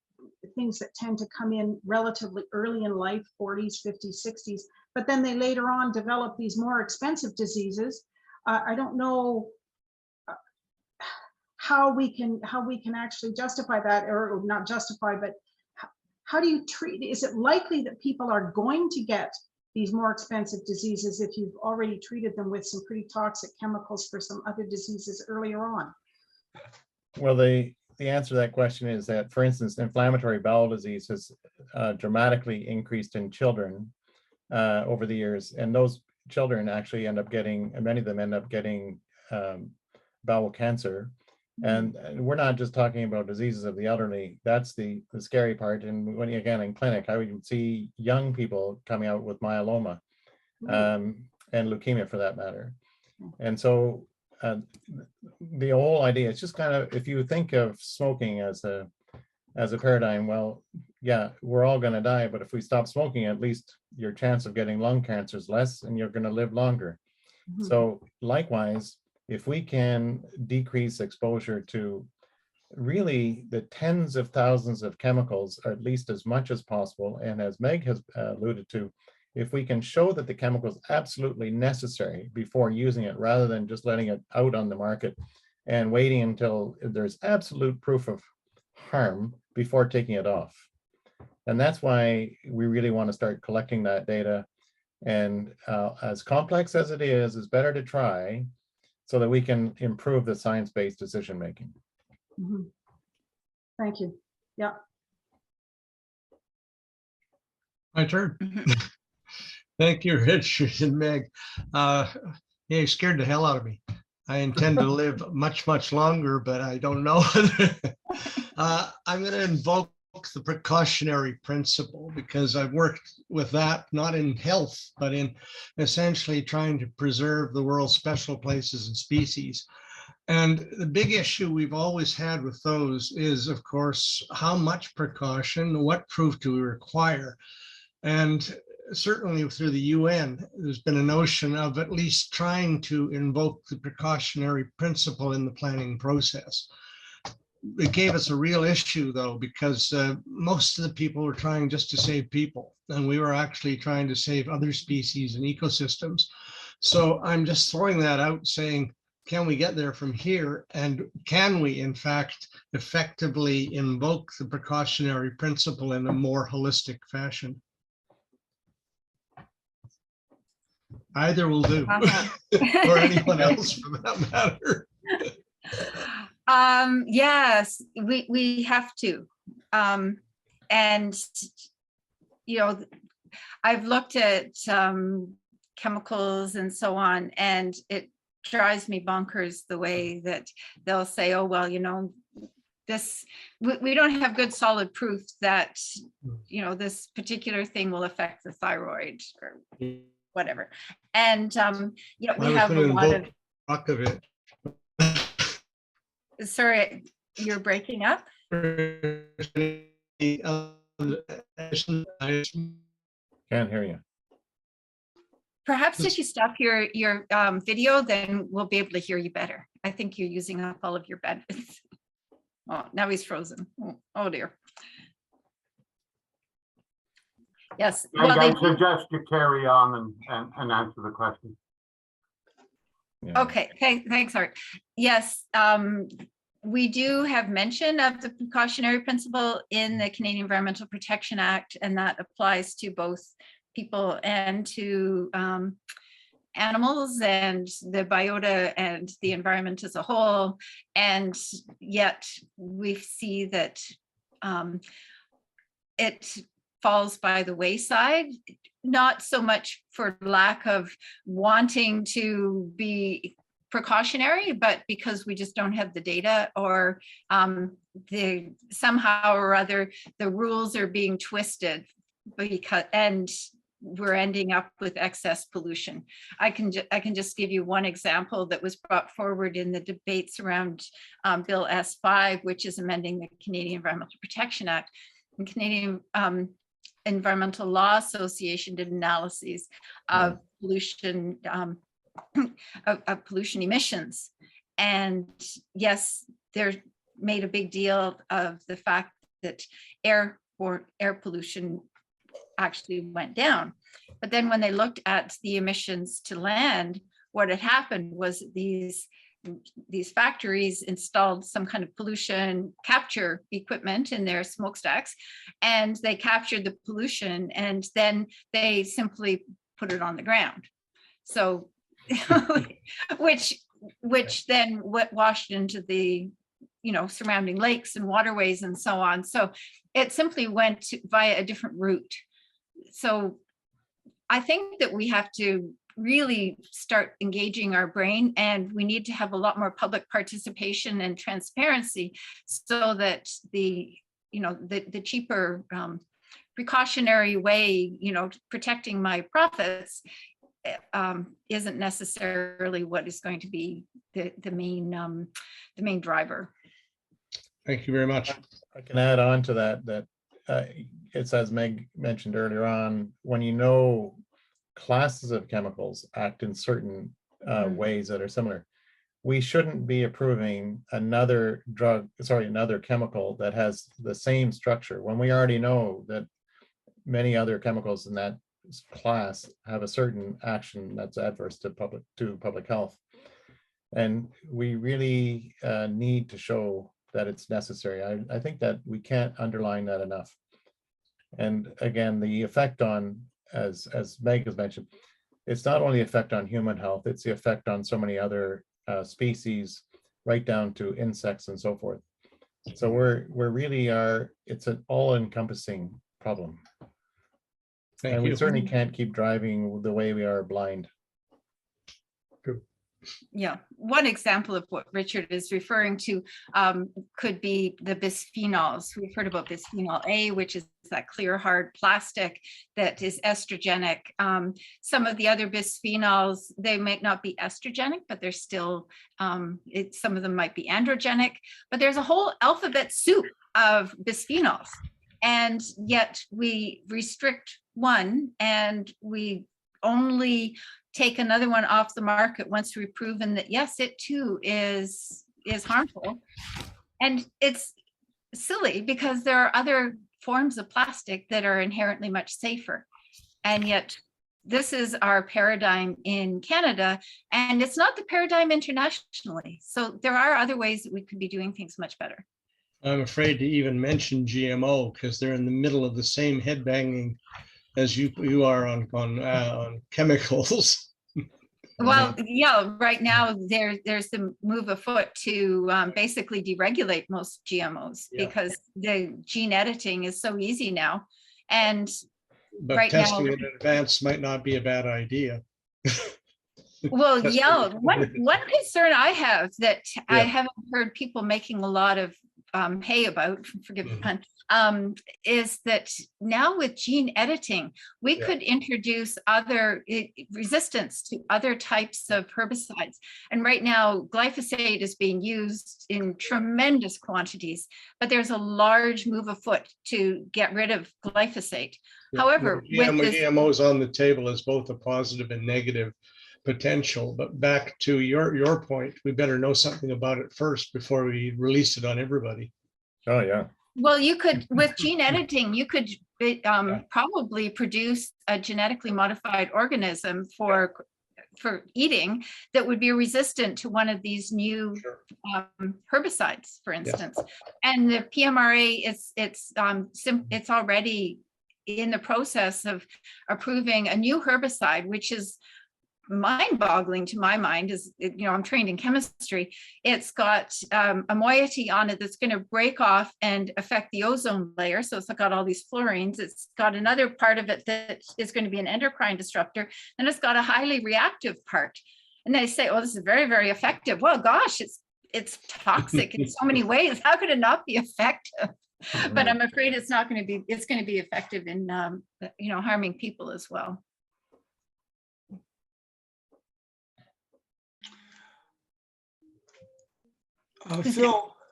things that tend to come in relatively early in life, 40s, 50s, 60s, but then they later on develop these more expensive diseases. I don't know how we can actually justify that, or not justify, but how do you treat? Is it likely that people are going to get these more expensive diseases if you've already treated them with some pretty toxic chemicals for some other diseases earlier on? Well, the answer to that question is that, for instance, inflammatory bowel disease has dramatically increased in children over the years, and those children actually end up getting, many of them end up getting bowel cancer. And we're not just talking about diseases of the elderly. That's the scary part. And when again in clinic, I would see young people coming out with myeloma and leukemia for that matter. And so the whole idea, it's just kind of, if you think of smoking as a paradigm, well, yeah, we're all going to die, but if we stop smoking, at least your chance of getting lung cancer is less and you're going to live longer. So likewise, if we can decrease exposure to really the tens of thousands of chemicals, or at least as much as possible, and as Meg has alluded to, if we can show that the chemical is absolutely necessary before using it, rather than just letting it out on the market and waiting until there's absolute proof of harm before taking it off. And that's why we really want to start collecting that data. And as complex as it is, it's better to try so that we can improve the science-based decision-making. Thank you. Yeah. My turn. Thank you, Richard and Meg. Yeah, you scared the hell out of me. I intend to live much, much longer, but I don't know. I'm going to invoke the precautionary principle because I've worked with that, not in health, but in essentially trying to preserve the world's special places and species. And the big issue we've always had with those is, of course, how much precaution, what proof do we require? And certainly through the UN, there's been a notion of at least trying to invoke the precautionary principle in the planning process. It gave us a real issue, though, because most of the people were trying just to save people, and we were actually trying to save other species and ecosystems. So I'm just throwing that out, saying, can we get there from here? And can we, in fact, effectively invoke the precautionary principle in a more holistic fashion? Either will do, or anyone else for that matter. Yes, we have to. And, you know, I've looked at chemicals and so on, and it drives me bonkers the way that they'll say, oh, well, you know, this, we don't have good solid proof that, you know, this particular thing will affect the thyroid or whatever. And, you know, we have a lot of it. Sorry, you're breaking up. Can't hear you. Perhaps if you stop your video, then we'll be able to hear you better. I think you're using up all of your bandwidth. Oh, now he's frozen. Oh dear. Yes. Well, I suggest you carry on and answer the question. Yeah. Okay, thanks, Art. Yes, we do have mention of the precautionary principle in the Canadian Environmental Protection Act, and that applies to both people and to animals and the biota and the environment as a whole. And yet we see that it falls by the wayside, not so much for lack of wanting to be precautionary, but because we just don't have the data, or somehow or other the rules are being twisted, and we're ending up with excess pollution. I can just give you one example that was brought forward in the debates around Bill S5, which is amending the Canadian Environmental Protection Act. And Canadian Environmental Law Association did analyses of pollution, of pollution emissions. And yes, they're made a big deal of the fact that air pollution actually went down. But then when they looked at the emissions to land, what had happened was these factories installed some kind of pollution capture equipment in their smokestacks, and they captured the pollution, and then they simply put it on the ground. So, which then washed into the, you know, surrounding lakes and waterways and so on. So it simply went via a different route. So I think that we have to really start engaging our brain, and we need to have a lot more public participation and transparency so that the cheaper precautionary way, protecting my profits isn't necessarily what is going to be the main driver. Thank you very much. I can add on to that, it's as Meg mentioned earlier on, when you know classes of chemicals act in certain ways that are similar, we shouldn't be approving another chemical that has the same structure when we already know that many other chemicals in that class have a certain action that's adverse to public health. And we really need to show that it's necessary. I think that we can't underline that enough. And again, the effect on, as Meg has mentioned, it's not only the effect on human health, it's the effect on so many other species, right down to insects and so forth. So we're really it's an all-encompassing problem. And we certainly can't keep driving the way we are blind. Yeah, one example of what Richard is referring to could be the bisphenols. We've heard about bisphenol A, which is that clear, hard plastic that is estrogenic. Some of the other bisphenols, they might not be estrogenic, but they're still, some of them might be androgenic, but there's a whole alphabet soup of bisphenols. And yet we restrict one and we only take another one off the market once we've proven that, yes, it too is harmful. And it's silly because there are other forms of plastic that are inherently much safer. And yet this is our paradigm in Canada, and it's not the paradigm internationally. So there are other ways that we could be doing things much better. I'm afraid to even mention GMO because they're in the middle of the same headbanging as you are on chemicals. Well, yeah, right now there's the move afoot to basically deregulate most GMOs because the gene editing is so easy now. And but right testing now, it in advance might not be a bad idea. well, yeah, one concern I have that I haven't heard people making a lot of hay about, forgive the pun, is that now with gene editing, we could introduce other resistance to other types of herbicides. And right now, glyphosate is being used in tremendous quantities, but there's a large move afoot to get rid of glyphosate. However, GMOs on the table is both a positive and negative potential. But back to your point, we better know something about it first before we release it on everybody. Oh yeah. Well, you could, with gene editing, you could probably produce a genetically modified organism for eating that would be resistant to one of these new herbicides, for instance. And the PMRA it's already in the process of approving a new herbicide, which is mind-boggling to my mind. Is, I'm trained in chemistry. It's got a moiety on it that's going to break off and affect the ozone layer. So it's got all these fluorines. It's got another part of it that is going to be an endocrine disruptor, and it's got a highly reactive part. And they say, oh, this is very, very effective. Well, gosh, it's toxic in so many ways. How could it not be effective? But I'm afraid it's not going to be. It's going to be effective in harming people as well.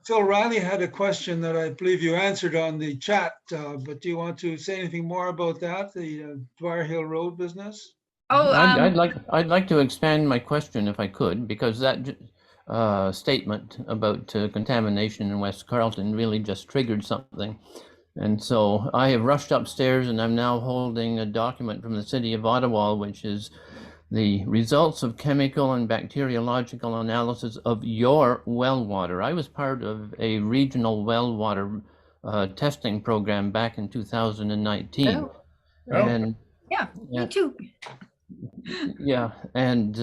Phil Riley had a question that I believe you answered on the chat, but do you want to say anything more about that, the Dwyer Hill Road business? Oh, I'd like to expand my question if I could, because that statement about contamination in West Carleton really just triggered something. And so I have rushed upstairs and I'm now holding a document from the city of Ottawa, which is the results of chemical and bacteriological analysis of your well water. I was part of a regional well water testing program back in 2019. Oh. And yeah, me too. Yeah, and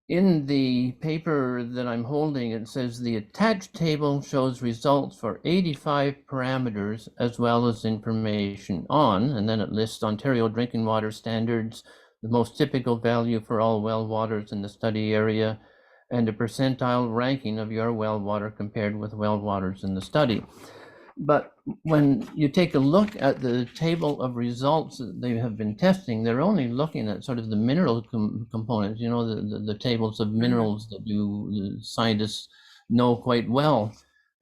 in the paper that I'm holding, it says the attached table shows results for 85 parameters as well as information on, and then it lists Ontario drinking water standards, the most typical value for all well waters in the study area, and a percentile ranking of your well water compared with well waters in the study. But when you take a look at the table of results that they have been testing, they're only looking at sort of the mineral components, you know, the tables of minerals that you scientists know quite well.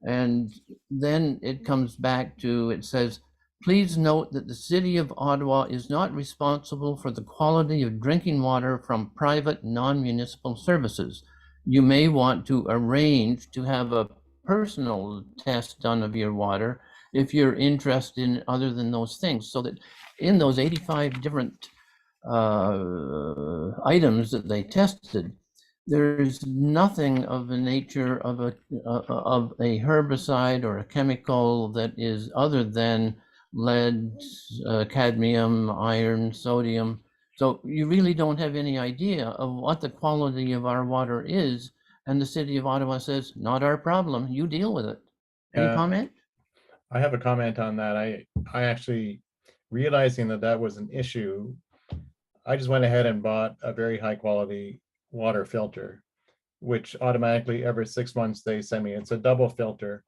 And then it comes back to, it says, please note that the City of Ottawa is not responsible for the quality of drinking water from private non-municipal services. You may want to arrange to have a personal test done of your water if you're interested in other than those things, so that in those 85 different items that they tested, there's nothing of the nature of a herbicide or a chemical that is other than lead, cadmium, iron, sodium. So you really don't have any idea of what the quality of our water is. And the City of Ottawa says, not our problem, you deal with it. Any comment? I have a comment on that. I actually, realizing that that was an issue, I just went ahead and bought a very high quality water filter, which automatically every 6 months they send me. It's a double filter,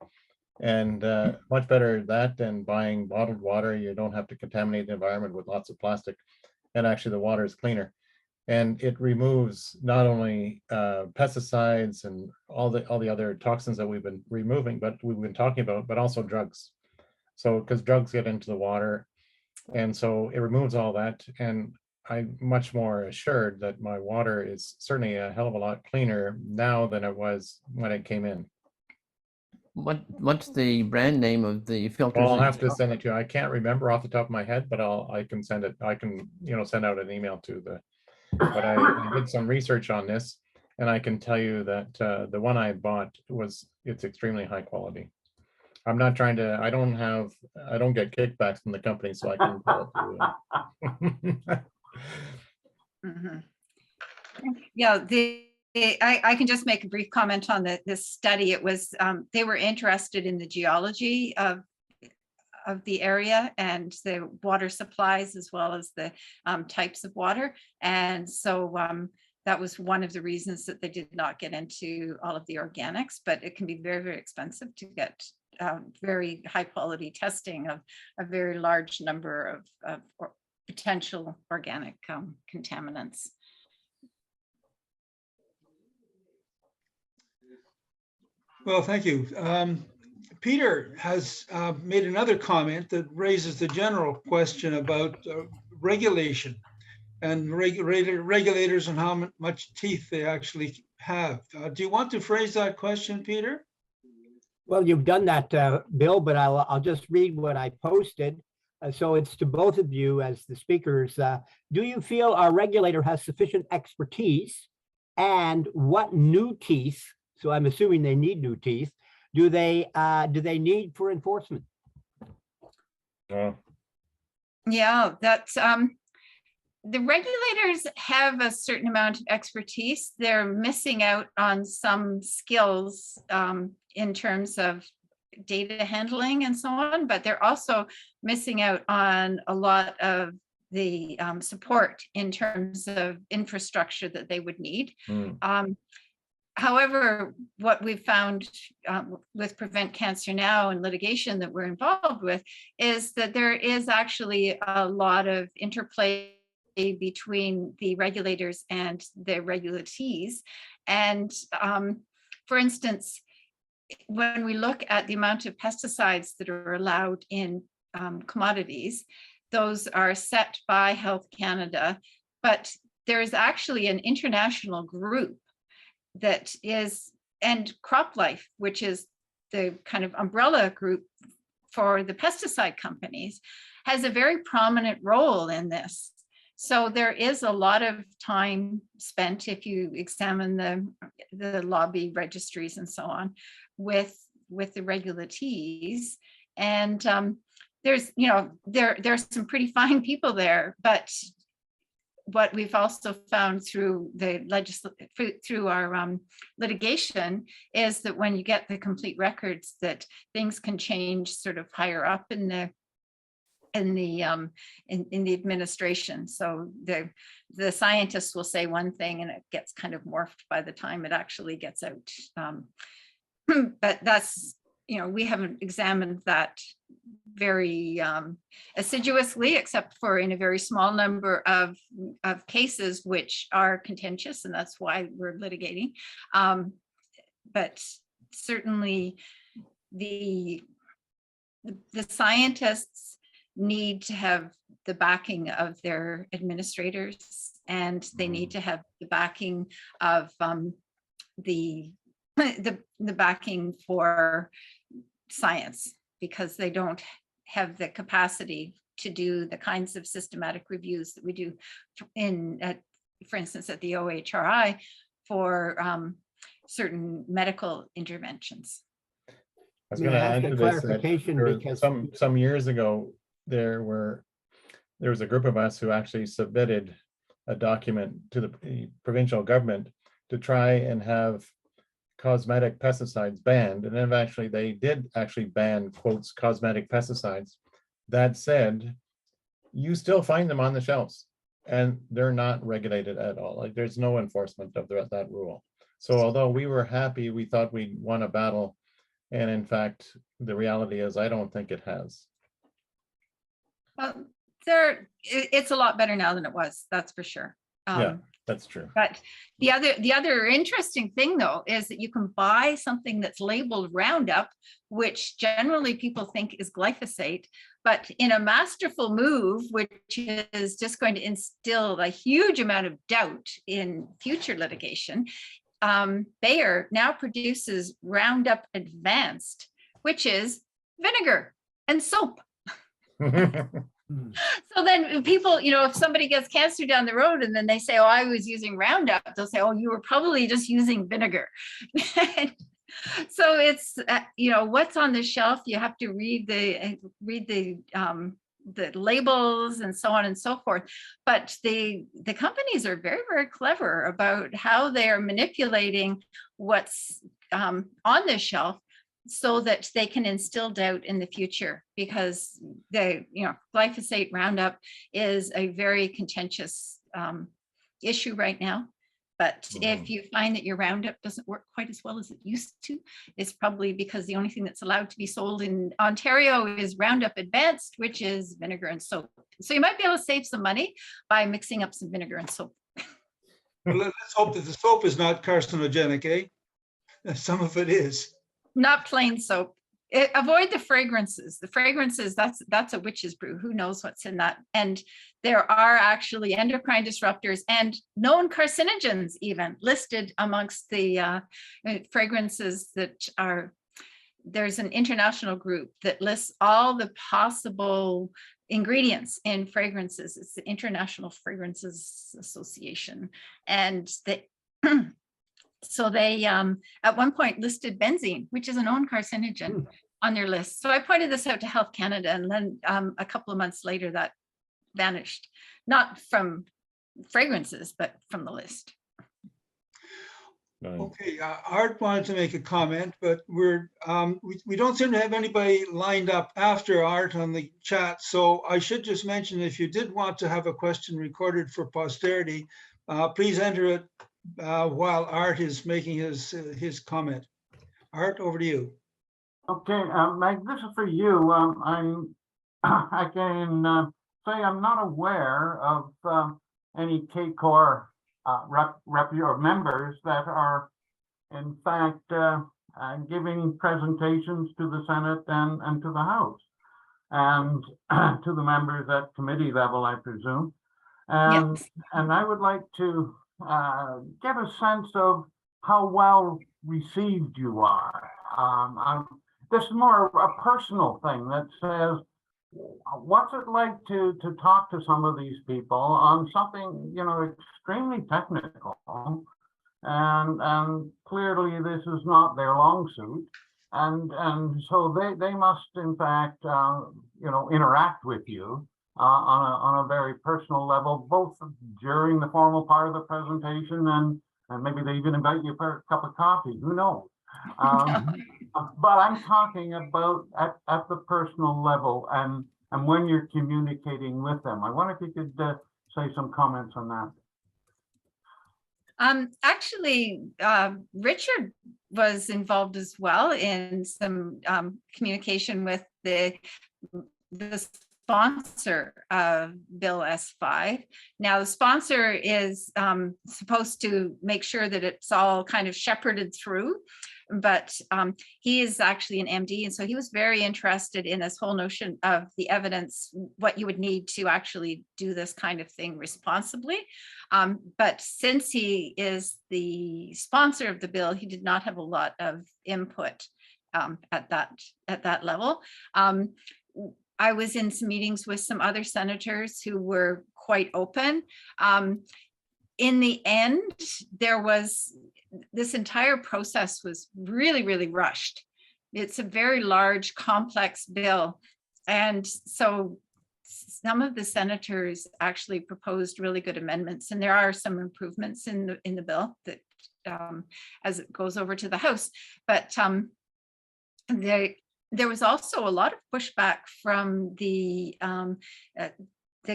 and much better that than buying bottled water. You don't have to contaminate the environment with lots of plastic, and actually the water is cleaner. And it removes not only pesticides and all the other toxins that we've been removing, but we've been talking about, but also drugs. So because drugs get into the water, and so it removes all that. And I'm much more assured that my water is certainly a hell of a lot cleaner now than it was when it came in. What's the brand name of the filters? Well, I'll have to send it to you. I can't remember off the top of my head, but I can send it. I can, send out an email to the. But I did some research on this, and I can tell you that the one I bought it's extremely high quality. I'm not trying to. I don't get kickbacks from the company, so I can. Yeah, I can just make a brief comment on this study. It was they were interested in the geology of the area and the water supplies, as well as the types of water. And so that was one of the reasons that they did not get into all of the organics, but it can be very, very expensive to get very high quality testing of a very large number of potential organic contaminants. Well, thank you. Peter has made another comment that raises the general question about regulation and regulators and how much teeth they actually have. Do you want to phrase that question, Peter? Well, you've done that, Bill, but I'll just read what I posted. So it's to both of you as the speakers. Do you feel our regulator has sufficient expertise, and what new teeth, so I'm assuming they need new teeth, do they need for enforcement? Yeah, that's the regulators have a certain amount of expertise. They're missing out on some skills in terms of data handling and so on, but they're also missing out on a lot of the support in terms of infrastructure that they would need. However, what we've found with Prevent Cancer Now and litigation that we're involved with is that there is actually a lot of interplay between the regulators and the regulatees. And for instance, when we look at the amount of pesticides that are allowed in commodities, those are set by Health Canada, but there is actually an international group that is, and CropLife, which is the kind of umbrella group for the pesticide companies, has a very prominent role in this. So there is a lot of time spent, if you examine the lobby registries and so on, with the regulatees. And there's some pretty fine people there, but what we've also found through through our litigation is that when you get the complete records, that things can change sort of higher up in in the administration. So the scientists will say one thing and it gets kind of morphed by the time it actually gets out. But that's, we haven't examined that very assiduously, except for in a very small number of cases which are contentious, and that's why we're litigating. But certainly the scientists need to have the backing of their administrators, and they need to have the backing of the backing for science, because they don't have the capacity to do the kinds of systematic reviews that we do for instance, at the OHRI for certain medical interventions. I was going to add to this, clarification because some years ago, there was a group of us who actually submitted a document to the provincial government to try and have cosmetic pesticides banned. And then they did actually ban, quotes, cosmetic pesticides. That said, you still find them on the shelves and they're not regulated at all. Like, there's no enforcement of that rule. So although we were happy, we thought we won a battle. And in fact, the reality is, I don't think it has. It's a lot better now than it was, that's for sure. Yeah, that's true. But the other interesting thing, though, is that you can buy something that's labeled Roundup, which generally people think is glyphosate, but in a masterful move, which is just going to instill a huge amount of doubt in future litigation, Bayer now produces Roundup Advanced, which is vinegar and soap. So then people, if somebody gets cancer down the road and then they say, oh, I was using Roundup, they'll say, oh, you were probably just using vinegar. So it's, what's on the shelf, you have to read the labels and so on and so forth. But the companies are very, very clever about how they are manipulating what's on the shelf so that they can instill doubt in the future, because glyphosate Roundup is a very contentious issue right now. But if you find that your Roundup doesn't work quite as well as it used to, it's probably because the only thing that's allowed to be sold in Ontario is Roundup Advanced, which is vinegar and soap. So you might be able to save some money by mixing up some vinegar and soap. Well, let's hope that the soap is not carcinogenic, eh? Some of it is. Not plain soap. Avoid the fragrances. The fragrances, that's a witch's brew. Who knows what's in that? And there are actually endocrine disruptors and known carcinogens even listed amongst the fragrances that are. There's an international group that lists all the possible ingredients in fragrances. It's the International Fragrances Association, and they so they at one point listed benzene, which is a known carcinogen, on their list. So I pointed this out to Health Canada, and then a couple of months later that vanished, not from fragrances, but from the list. Okay, Art wanted to make a comment, but we don't seem to have anybody lined up after Art on the chat. So I should just mention, if you did want to have a question recorded for posterity, please enter it while Art is making his comment. Art, over to you. Okay, Meg, this is for you. I can say I'm not aware of any KCOR or members that are, in fact, giving presentations to the Senate and to the House, and to the members at committee level, I presume. Yes. And I would like to get a sense of how well received you are. This is more a personal thing that says, what's it like to talk to some of these people on something, extremely technical, and clearly this is not their long suit, and so they must in fact interact with you on a very personal level, both during the formal part of the presentation and maybe they even invite you for a cup of coffee, who knows. But I'm talking about at the personal level, and and when you're communicating with them. I wonder if you could say some comments on that. Actually, Richard was involved as well in some communication with the sponsor of Bill S5. Now, the sponsor is supposed to make sure that it's all kind of shepherded through, but he is actually an MD, and so he was very interested in this whole notion of the evidence, what you would need to actually do this kind of thing responsibly. But since he is the sponsor of the bill, he did not have a lot of input at that level. I was in some meetings with some other senators who were quite open. In the end, this entire process was really, really rushed. It's a very large, complex bill. And so some of the senators actually proposed really good amendments, and there are some improvements in the bill that as it goes over to the House. But there was also a lot of pushback from the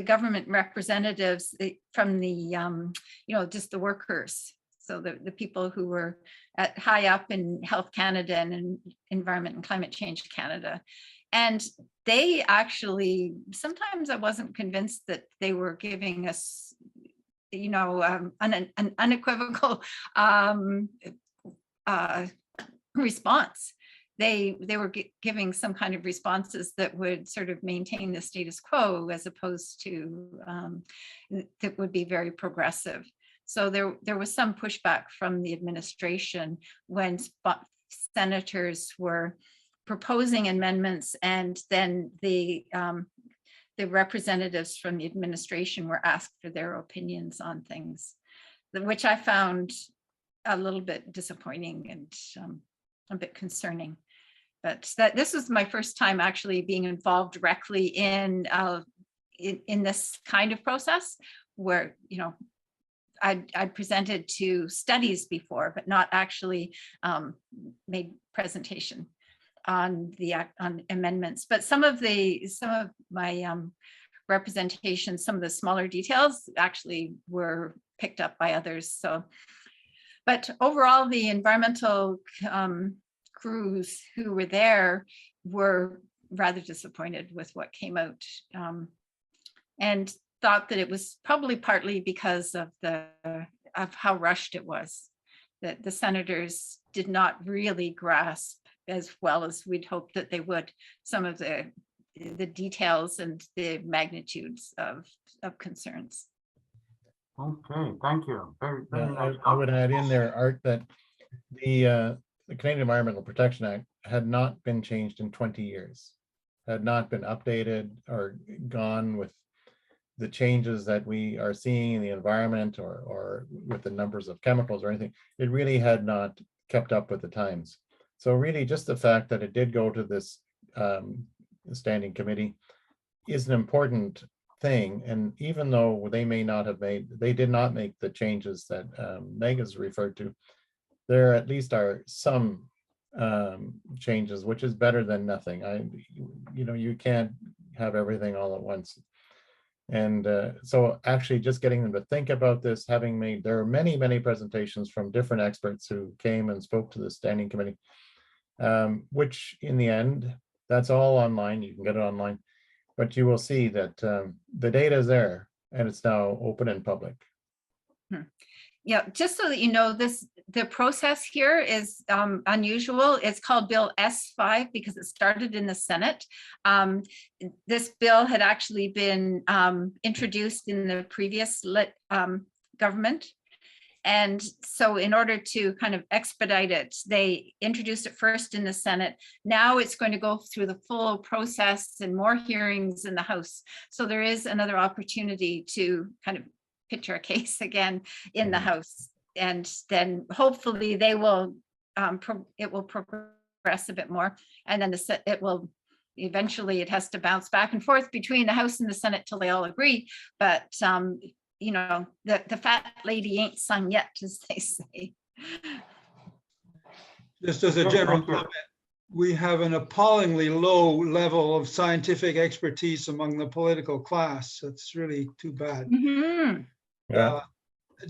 government representatives, from the just the workers. So the people who were high up in Health Canada and in Environment and Climate Change Canada. And they actually, sometimes I wasn't convinced that they were giving us, an unequivocal response. They were giving some kind of responses that would sort of maintain the status quo, as opposed to that would be very progressive. So there was some pushback from the administration when senators were proposing amendments, and then the representatives from the administration were asked for their opinions on things, which I found a little bit disappointing and a bit concerning. But this was my first time actually being involved directly in this kind of process, where I'd presented to studies before, but not actually made presentation on amendments. But some of my representations, some of the smaller details actually were picked up by others. So, but overall, the environmental crews who were there were rather disappointed with what came out, and thought that it was probably partly because of how rushed it was, that the senators did not really grasp as well as we'd hoped that they would some of the details and the magnitudes of concerns. Okay, thank you. Very nice. I would add in there, Art, that the Canadian Environmental Protection Act had not been changed in 20 years, had not been updated or gone with the changes that we are seeing in the environment, or with the numbers of chemicals or anything. It really had not kept up with the times. So really just the fact that it did go to this standing committee is an important thing. And even though they did not make the changes that Meg has referred to, there at least are some changes, which is better than nothing. You can't have everything all at once. And so actually just getting them to think about this, there are many, many presentations from different experts who came and spoke to the standing committee, which in the end, that's all online. You can get it online, but you will see that the data is there and it's now open and public. Yeah, just so that you know, the process here is unusual. It's called Bill S5 because it started in the Senate. This bill had actually been introduced in the previous government. And so in order to kind of expedite it, they introduced it first in the Senate. Now it's going to go through the full process and more hearings in the House. So there is another opportunity to kind of pitch our case again in the House, and then hopefully it will progress a bit more, and then it has to bounce back and forth between the House and the Senate till they all agree. But the fat lady ain't sung yet, as they say. Just as a general comment, we have an appallingly low level of scientific expertise among the political class. It's really too bad. Mhm. Yeah.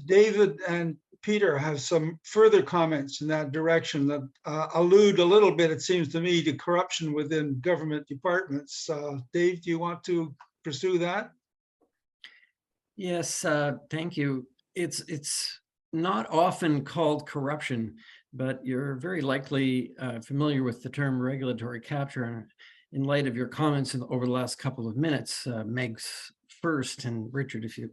David and Peter have some further comments in that direction that allude a little bit, it seems to me, to corruption within government departments. Dave, do you want to pursue that? Yes, thank you. It's not often called corruption, but you're very likely familiar with the term regulatory capture. And in light of your comments over the last couple of minutes, Meg's first, and Richard, if you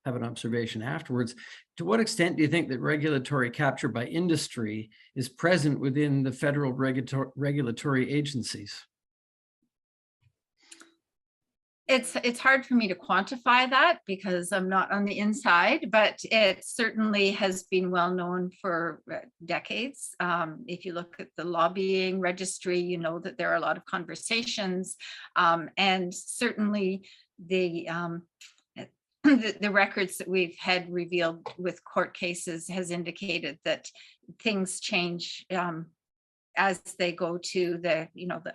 have an observation afterwards, to what extent do you think that regulatory capture by industry is present within the federal regulatory agencies? It's hard for me to quantify that because I'm not on the inside, but it certainly has been well known for decades. If you look at the lobbying registry, you know that there are a lot of conversations, and certainly the records that we've had revealed with court cases has indicated that things change as they go to the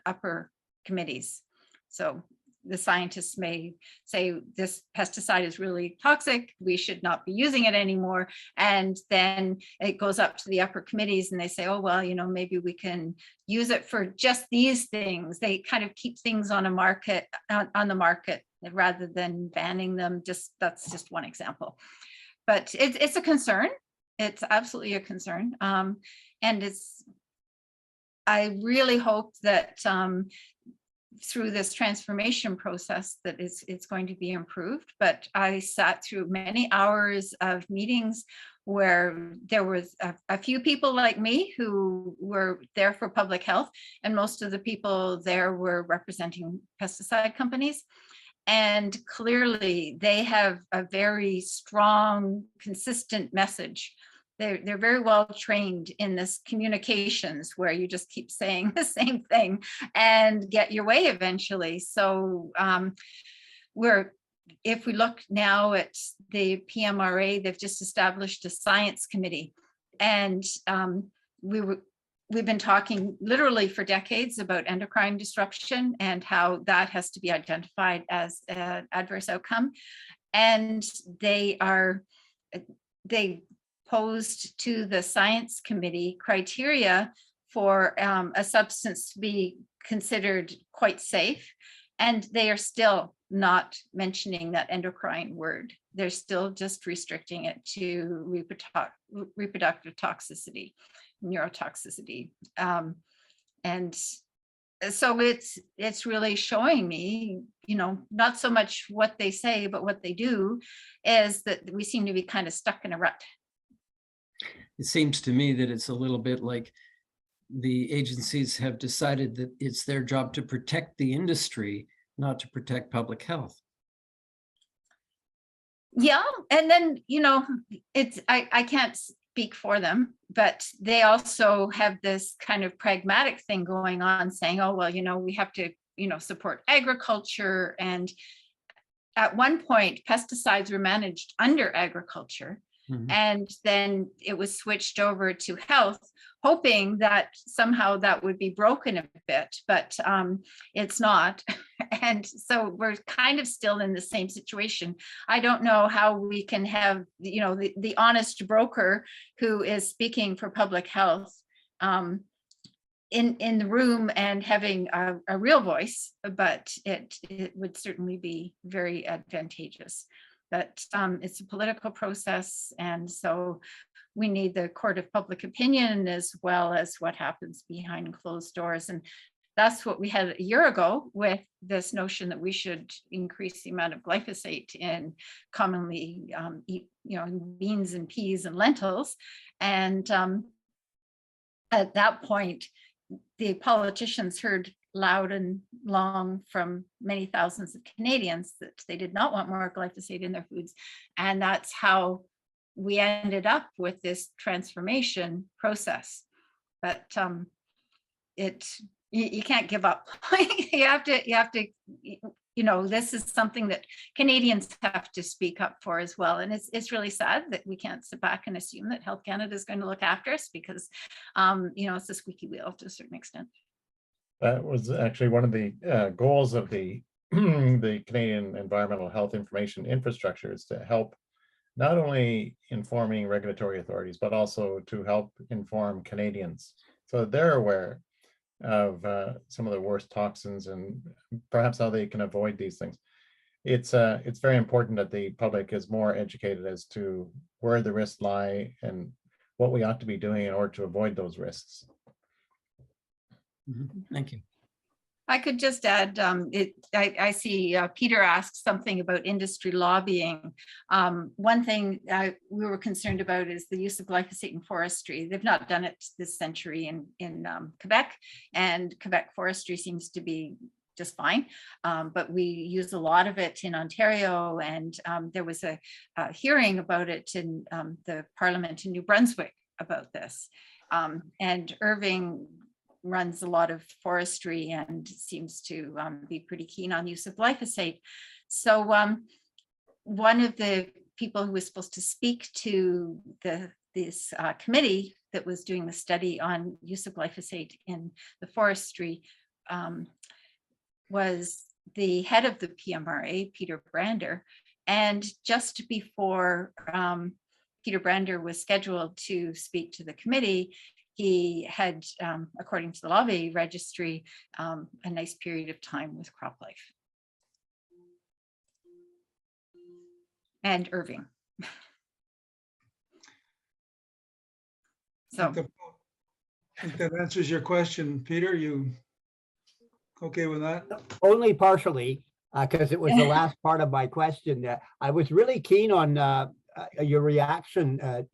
upper committees. So the scientists may say this pesticide is really toxic, we should not be using it anymore. And then it goes up to the upper committees and they say, oh, well, maybe we can use it for just these things. They kind of keep things on the market rather than banning them. That's just one example. But it's a concern. It's absolutely a concern. And I really hope that through this transformation process that it's going to be improved. But I sat through many hours of meetings where there was a few people like me who were there for public health, and most of the people there were representing pesticide companies. And clearly they have a very strong, consistent message. They're very well trained in this communications where you just keep saying the same thing and get your way eventually. So if we look now at the PMRA, they've just established a science committee, and we've been talking literally for decades about endocrine disruption and how that has to be identified as an adverse outcome. And they posed to the science committee criteria for a substance to be considered quite safe. And they are still not mentioning that endocrine word. They're still just restricting it to reproductive toxicity, neurotoxicity. And so it's really showing me, not so much what they say, but what they do, is that we seem to be kind of stuck in a rut. It seems to me that it's a little bit like the agencies have decided that it's their job to protect the industry, not to protect public health. Yeah, and then, I can't speak for them, but they also have this kind of pragmatic thing going on saying, oh, well, we have to, support agriculture. And at one point, pesticides were managed under agriculture. Mm-hmm. And then it was switched over to health, hoping that somehow that would be broken a bit, but it's not. And so we're kind of still in the same situation. I don't know how we can have, the honest broker who is speaking for public health in the room and having a real voice, but it would certainly be very advantageous. But it's a political process, and so we need the court of public opinion as well as what happens behind closed doors. And that's what we had a year ago with this notion that we should increase the amount of glyphosate in commonly beans and peas and lentils. And at that point, the politicians heard loud and long from many thousands of Canadians that they did not want more glyphosate in their foods. And that's how we ended up with this transformation process. But you can't give up. you have to, this is something that Canadians have to speak up for as well. And it's really sad that we can't sit back and assume that Health Canada is going to look after us because, it's a squeaky wheel to a certain extent. That was actually one of the goals of the the Canadian Environmental Health Information Infrastructure, is to help not only informing regulatory authorities, but also to help inform Canadians so that they're aware of some of the worst toxins and perhaps how they can avoid these things. It's very important that the public is more educated as to where the risks lie and what we ought to be doing in order to avoid those risks. Thank you. I could just add, I see Peter asked something about industry lobbying. One thing we were concerned about is the use of glyphosate in forestry. They've not done it this century in Quebec, and Quebec forestry seems to be just fine. But we use a lot of it in Ontario, and there was a hearing about it in the Parliament in New Brunswick about this. And Irving runs a lot of forestry and seems to be pretty keen on use of glyphosate. So one of the people who was supposed to speak to this committee that was doing the study on use of glyphosate in the forestry was the head of the PMRA, Peter Brander. And just before Peter Brander was scheduled to speak to the committee, he had, according to the lobby registry, a nice period of time with CropLife and Irving. So I think that answers your question, Peter. You okay with that? Only partially, because it was the last part of my question. I was really keen on your reaction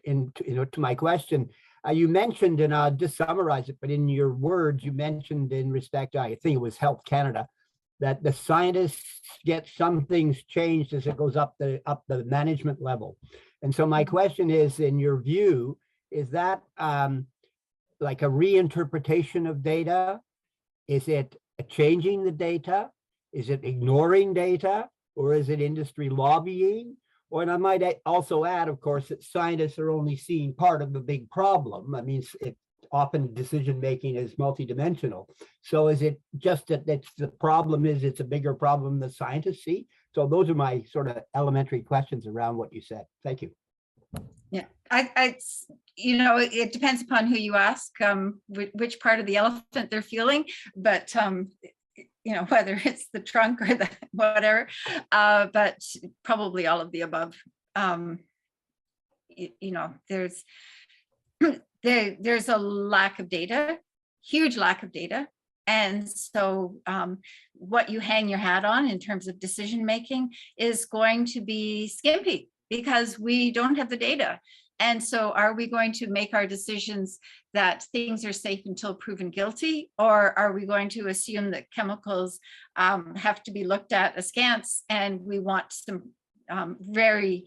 to my question. You mentioned, and I'll just summarize it, but in your words, you mentioned in respect, I think it was Health Canada, that the scientists get some things changed as it goes up the management level. And so my question is, in your view, is that like a reinterpretation of data? Is it changing the data? Is it ignoring data? Or is it industry lobbying? Or, and I might also add, of course, that scientists are only seeing part of the big problem. I mean, often decision-making is multidimensional. So is it just that the problem is it's a bigger problem than scientists see? So those are my sort of elementary questions around what you said. Thank you. yeah, it depends upon who you ask, which part of the elephant they're feeling, but whether it's the trunk or the whatever, but probably all of the above. There's a lack of data, huge lack of data. And so what you hang your hat on in terms of decision making is going to be skimpy because we don't have the data. And so are we going to make our decisions that things are safe until proven guilty? Or are we going to assume that chemicals have to be looked at askance, and we want some we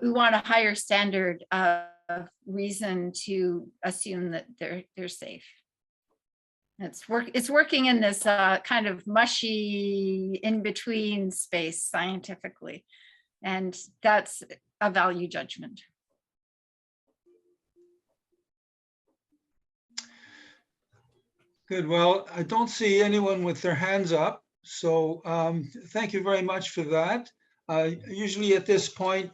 want a higher standard of reason to assume that they're safe? It's working in this kind of mushy in-between space scientifically. And that's a value judgment. Good. Well, I don't see anyone with their hands up. So thank you very much for that. Usually at this point,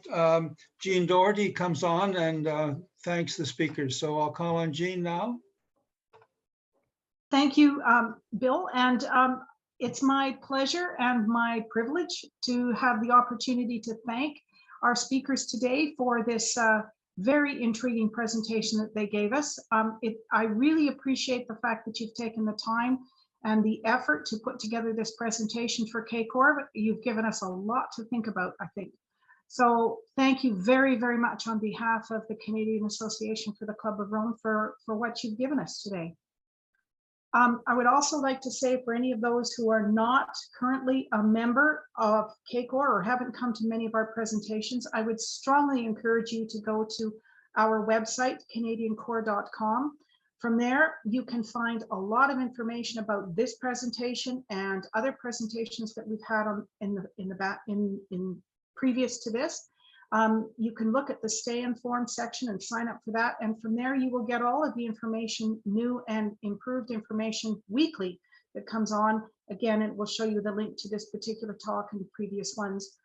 Jean Doherty comes on and thanks the speakers. So I'll call on Jean now. Thank you, Bill. And it's my pleasure and my privilege to have the opportunity to thank our speakers today for this very intriguing presentation that they gave us. I really appreciate the fact that you've taken the time and the effort to put together this presentation for KCOR. You've given us a lot to think about, I think. So thank you very, very much on behalf of the Canadian Association for the Club of Rome for what you've given us today. I would also like to say, for any of those who are not currently a member of KCOR or haven't come to many of our presentations, I would strongly encourage you to go to our website, canadiancore.com. From there, you can find a lot of information about this presentation and other presentations that we've had in previous to this. You can look at the Stay Informed section and sign up for that. And from there, you will get all of the information, new and improved information weekly that comes on. Again, it will show you the link to this particular talk and the previous ones.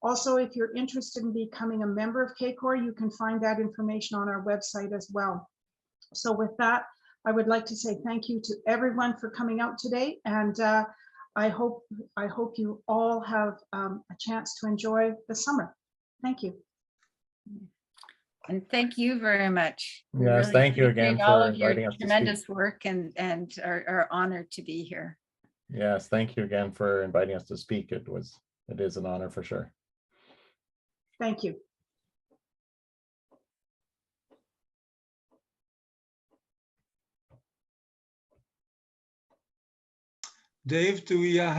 Also, if you're interested in becoming a member of KCOR, you can find that information on our website as well. So with that, I would like to say thank you to everyone for coming out today. And I hope you all have a chance to enjoy the summer. Thank you. And thank you very much. We Yes, really thank you again appreciate all for of your inviting us to speak. tremendous work and are honored to be here. Yes, thank you again for inviting us to speak. It is an honor for sure. Thank you. Dave, do we have